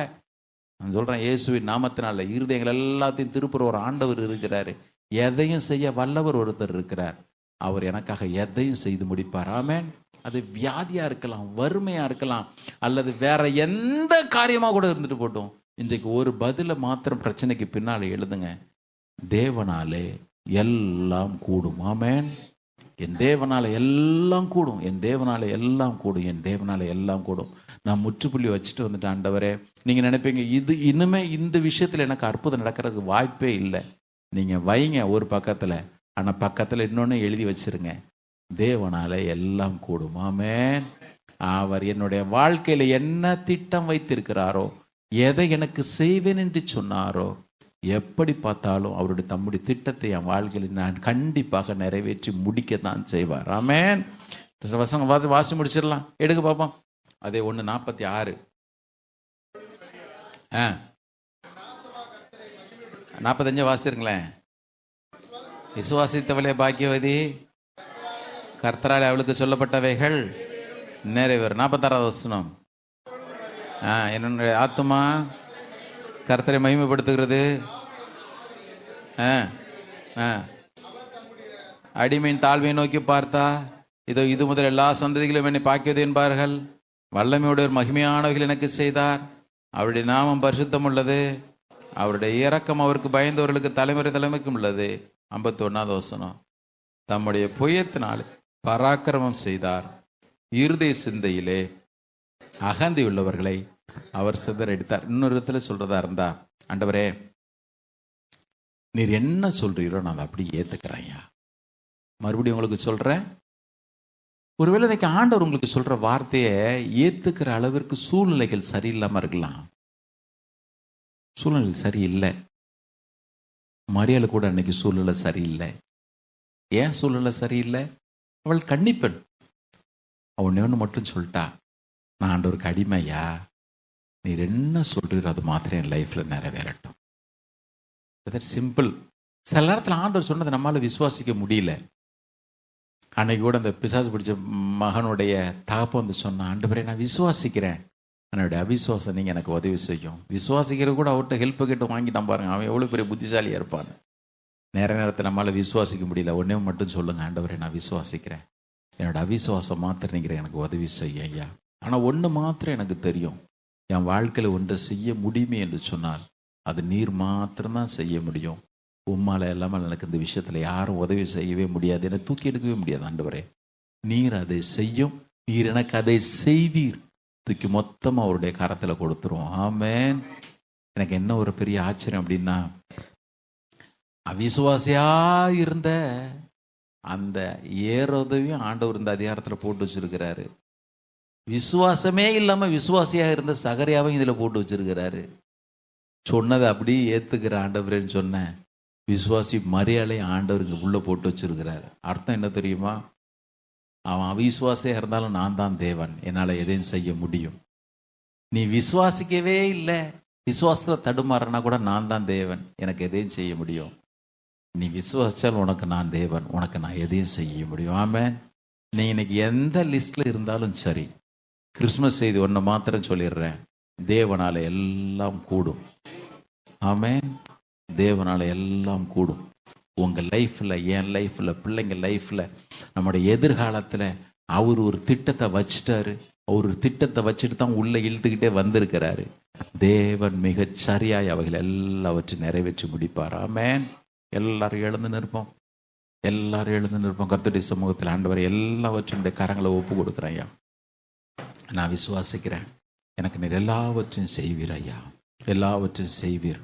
நான் சொல்றேன், இயேசுவின் நாமத்தினால இருதயங்கள் எல்லாத்தையும் திருப்புற ஒரு ஆண்டவர் இருக்கிறாரு. எதையும் செய்ய வல்லவர் ஒருத்தர் இருக்கிறார். அவர் எனக்காக எதையும் செய்து முடிப்பார். ஆமென். அது வியாதியா இருக்கலாம், வறுமையா இருக்கலாம், அல்லது வேற எந்த காரியமா கூட இருந்துட்டு போட்டோம். இன்றைக்கு ஒரு பதில மாத்திரம் பிரச்சனைக்கு பின்னால எழுதுங்க, தேவனாலே எல்லாம் கூடும். ஆமென். என் தேவனால எல்லாம் கூடும், என் தேவனால எல்லாம் கூடும், என் தேவனால எல்லாம் கூடும். நான் முற்றுப்புள்ளி வச்சுட்டு வந்துட்டேன். ஆண்டவரே, நீங்க நினைப்பீங்க இது இனிமே இந்த விஷயத்துல எனக்கு அற்புதம் நடக்கிறதுக்கு வாய்ப்பே இல்லை. நீங்க வைங்க ஒரு பக்கத்துல, ஆனா பக்கத்துல இன்னொன்னு எழுதி வச்சிருங்க, தேவனால எல்லாம் கூடும். ஆமென். அவர் என்னுடைய வாழ்க்கையில என்ன திட்டம் வைத்திருக்கிறாரோ, எதை எனக்கு செய்வேன் என்று சொன்னாரோ, எப்படி பார்த்தாலும் அவருடைய தம்முடைய திட்டத்தை என் வாழ்க்கையில் நான் கண்டிப்பாக நிறைவேற்றி முடிக்கத்தான் செய்வார். ஆமென். வசனம் வாசி முடிச்சிடலாம், எடுக்க பார்ப்போம். அதே 1:46 45 வாசிருங்களேன். விசுவாசித்தவளே பாக்கியவதி, கர்த்தராலே அவளுக்கு சொல்லப்பட்டவைகள் நிறைவேறும். 46வது வசனம், என்னுடைய ஆத்துமா கர்த்தரை மகிமைப்படுத்துகிறது, அடிமையின் தாழ்மையை நோக்கி பார்த்தா இதோ இது முதல் எல்லா சந்ததிகளும் என்னை பாக்கியது என்பார்கள். வல்லமையோட மகிமையானவர்கள் எனக்கு செய்தார், அவருடைய நாமம் பரிசுத்தம் உள்ளது, அவருடைய இரக்கம் அவருக்கு பயந்தவர்களுக்கு தலைமுறை தலைமைக்கும் உள்ளது. 51வது வசனம், தம்முடைய புயத்தினால் பராக்கிரமம் செய்தார், இருதய சிந்தையிலே அகந்தி உள்ளவர்களை அவர் சிதறடித்தார். இன்னொரு இடத்துல சொல்றதா இருந்தா, ஆண்டவரே நீர் என்ன சொல்றீரோ நான் அப்படி ஏத்துக்கிறேன். மறுபடியும் உங்களுக்கு சொல்றேன், ஒருவேளை இன்னைக்கு ஆண்டவர் உங்களுக்கு சொல்ற வார்த்தையை ஏத்துக்கிற அளவிற்கு சூழ்நிலைகள் சரியில்லாம இருக்கலாம். சூழ்நிலை சரியில்லை. மரியாதை கூட அன்னைக்கு சூழ்நிலை சரியில்லை. ஏன் சூழ்நிலை சரியில்லை? அவள் கன்னிப்பெண். அவன் ஒன்று மட்டும் சொல்லிட்டா, நான் ஆண்டவருக்கு அடிமையா, நீர் என்ன சொல்றீரோ அது மாத்திரம் என் லைஃப்ல நிறைவேறட்டும். சிம்பிள். சில நேரத்தில் ஆண்டவர் சொன்னதை நம்மளால விசுவாசிக்க முடியல. அன்னைக்கு கூட அந்த பிசாசு பிடிச்ச மகனுடைய தகப்ப வந்து சொன்னான், ஆண்டவரே நான் விசுவாசிக்கிறேன், என்னுடைய அவிசுவாசம் நீங்க எனக்கு உதவி செய்யும். விசுவாசிக்கிறது கூட அவர்கிட்ட ஹெல்ப் கேட்டு வாங்கிட்டான் பாருங்க, அவன் எவ்வளவு பெரிய புத்திசாலியா இருப்பான். நேரத்தில் நம்மளால விசுவாசிக்க முடியல. ஒன்னே மட்டும் சொல்லுங்க, ஆண்டவரே நான் விசுவாசிக்கிறேன், என்னோட அவிசுவாசம் மாத்திரம் நீங்க எனக்கு உதவி செய்ய ஐயா. ஆனா ஒண்ணு மாத்திரம் எனக்கு தெரியும், என் வாழ்க்கையில ஒன்றை செய்ய முடியுமே என்று சொன்னால் அது நீர் மாத்திரம்தான் செய்ய முடியும். உம்மால இல்லாமல் எனக்கு இந்த விஷயத்துல யாரும் உதவி செய்யவே முடியாது, என்னை தூக்கி எடுக்கவே முடியாது ஆண்டவரே. நீர் அதை செய்யும், நீர் எனக்கு அதை செய்வீர். தூக்கி மொத்தமா அவருடைய கரத்துல கொடுத்துருவோம். ஆமென். எனக்கு என்ன ஒரு பெரிய ஆச்சரியம் அப்படின்னா, அவிசுவாசியா இருந்த அந்த ஏரோதையும் ஆண்டவர் இந்த அதிகாரத்துல போட்டு வச்சிருக்கிறாரு. விசுவாசமே இல்லாம விசுவாசியா இருந்த சகரியாவையும் இதுல போட்டு வச்சிருக்கிறாரு. சொன்னதை அப்படியே ஏத்துக்கிற ஆண்டவரேன்னு சொன்ன விசுவாசி மரியாதை ஆண்டவருக்கு உள்ள போட்டு வச்சிருக்கிறாரு. அர்த்தம் என்ன தெரியுமா? அவன் அவிசுவாசியா இருந்தாலும் நான் தான் தேவன், என்னால எதையும் செய்ய முடியும். நீ விசுவாசிக்கவே இல்லை, விசுவாசத்துல தடுமாறனா கூட நான் தான் தேவன், எனக்கு எதையும் செய்ய முடியும். நீ விசுவாசிச்சால் உனக்கு நான் தேவன், உனக்கு நான் எதையும் செய்ய முடியும். ஆமென். நீ இன்னைக்கு எந்த லிஸ்ட்ல இருந்தாலும் சரி, கிறிஸ்மஸ் செய்தி ஒன்றை மாத்திரம் சொல்லிடுறேன், தேவனால எல்லாம் கூடும். ஆமென். தேவனால எல்லாம் கூடும். உங்க லைஃப்ல, என் லைஃப்ல, பிள்ளைங்க லைஃப்ல, நம்முடைய எதிர்காலத்துல அவர் ஒரு திட்டத்தை வச்சுட்டாரு. அவர் ஒரு திட்டத்தை வச்சுட்டு தான் உள்ள இழுத்துக்கிட்டே வந்திருக்கிறாரு. தேவன் மிக சரியாய் அவைகள் எல்லாவற்றையும் நிறைவேற்றி முடிப்பார். ஆமென். எல்லாரும் எழுந்து நிற்போம், எல்லாரும் எழுந்து நிற்போம். கர்த்தருடைய சமூகத்தில் ஆண்டவரை எல்லாவற்றினுடைய கரங்களை ஒப்பு கொடுக்குறேன் ஐயா. நான் விசுவாசிக்கிறேன், எனக்கு நீர் எல்லாவற்றையும் செய்வீர் ஐயா, எல்லாவற்றையும் செய்வீர்.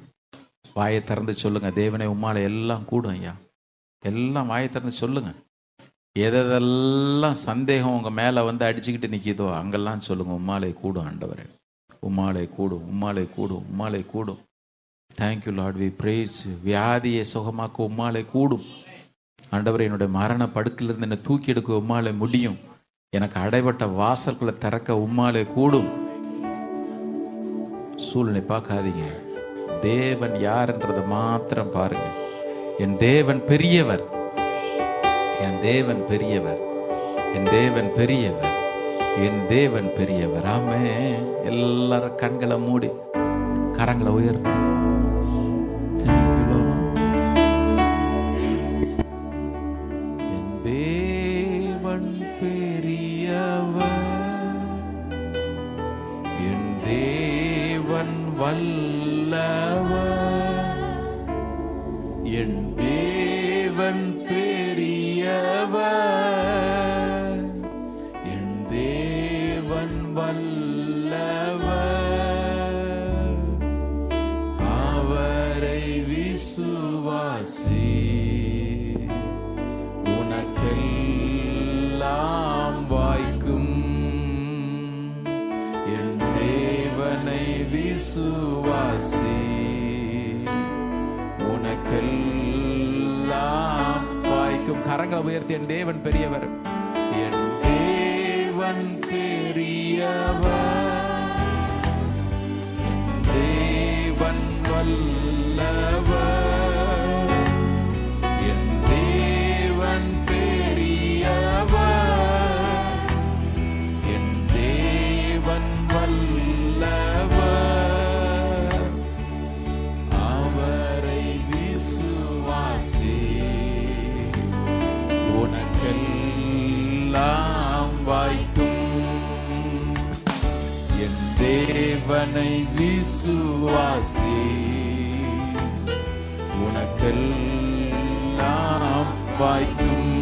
வாயை திறந்து சொல்லுங்க, தேவனே உம்மால எல்லாம் கூடும் ஐயா. எல்லாம் வாயை திறந்து சொல்லுங்க. எதெல்லாம் சந்தேகம் உங்க மேல வந்து அடிச்சுக்கிட்டு நிற்கிதோ அங்கெல்லாம் சொல்லுங்க, உம்மாலே கூடும் ஆண்டவரே, உம்மாலே கூடும், உம்மாலே கூடும், உம்மாலே கூடும். Thank you Lord, we praise. வியாதியை சுகமாக்க உம்மாலே கூடும் ஆண்டவரே. என்னுடைய மரண படுக்கிலிருந்து என்னை தூக்கி எடுக்க உம்மாலே முடியும். எனக்கு அடைபட்ட வாசல்களை திறக்க உம்மாலே கூடும். சூழ்நிலை பார்க்காதீங்க, தேவன் யார் என்றதை மாத்திரம் பாருங்க. என் தேவன் பெரியவர், என் தேவன் பெரியவர், என் தேவன் பெரியவர், என் தேவன் பெரியவர். ஆமென். எல்லாரும் கண்களை மூடி கரங்களை உயர்த்தி தேவன் பெரியவர், என் தேவன் வல்லவர், என் தேவன் பெரியவர், என் தேவன் வல்லவர். அவரை விசுவாசி, உனக்கெல்லாம் வாய்க்கும். என் தேவனை விசுவாசி, உனக்கெல்லாம் வாய்க்கும். கரங்களை உயர்த்தி என் தேவன் பெரியவர், என் தேவன் பெரியவர், என் தேவன் வல்லவர், என் தேவன் பெரியவர், என் தேவன் வல்லவர். அவரை விசுவாசி, உனக்கெல்லாம் வாய்க்கும். என் தேவனை விசுவாசி, உனக்கெல்லாம் வாய்க்கும்.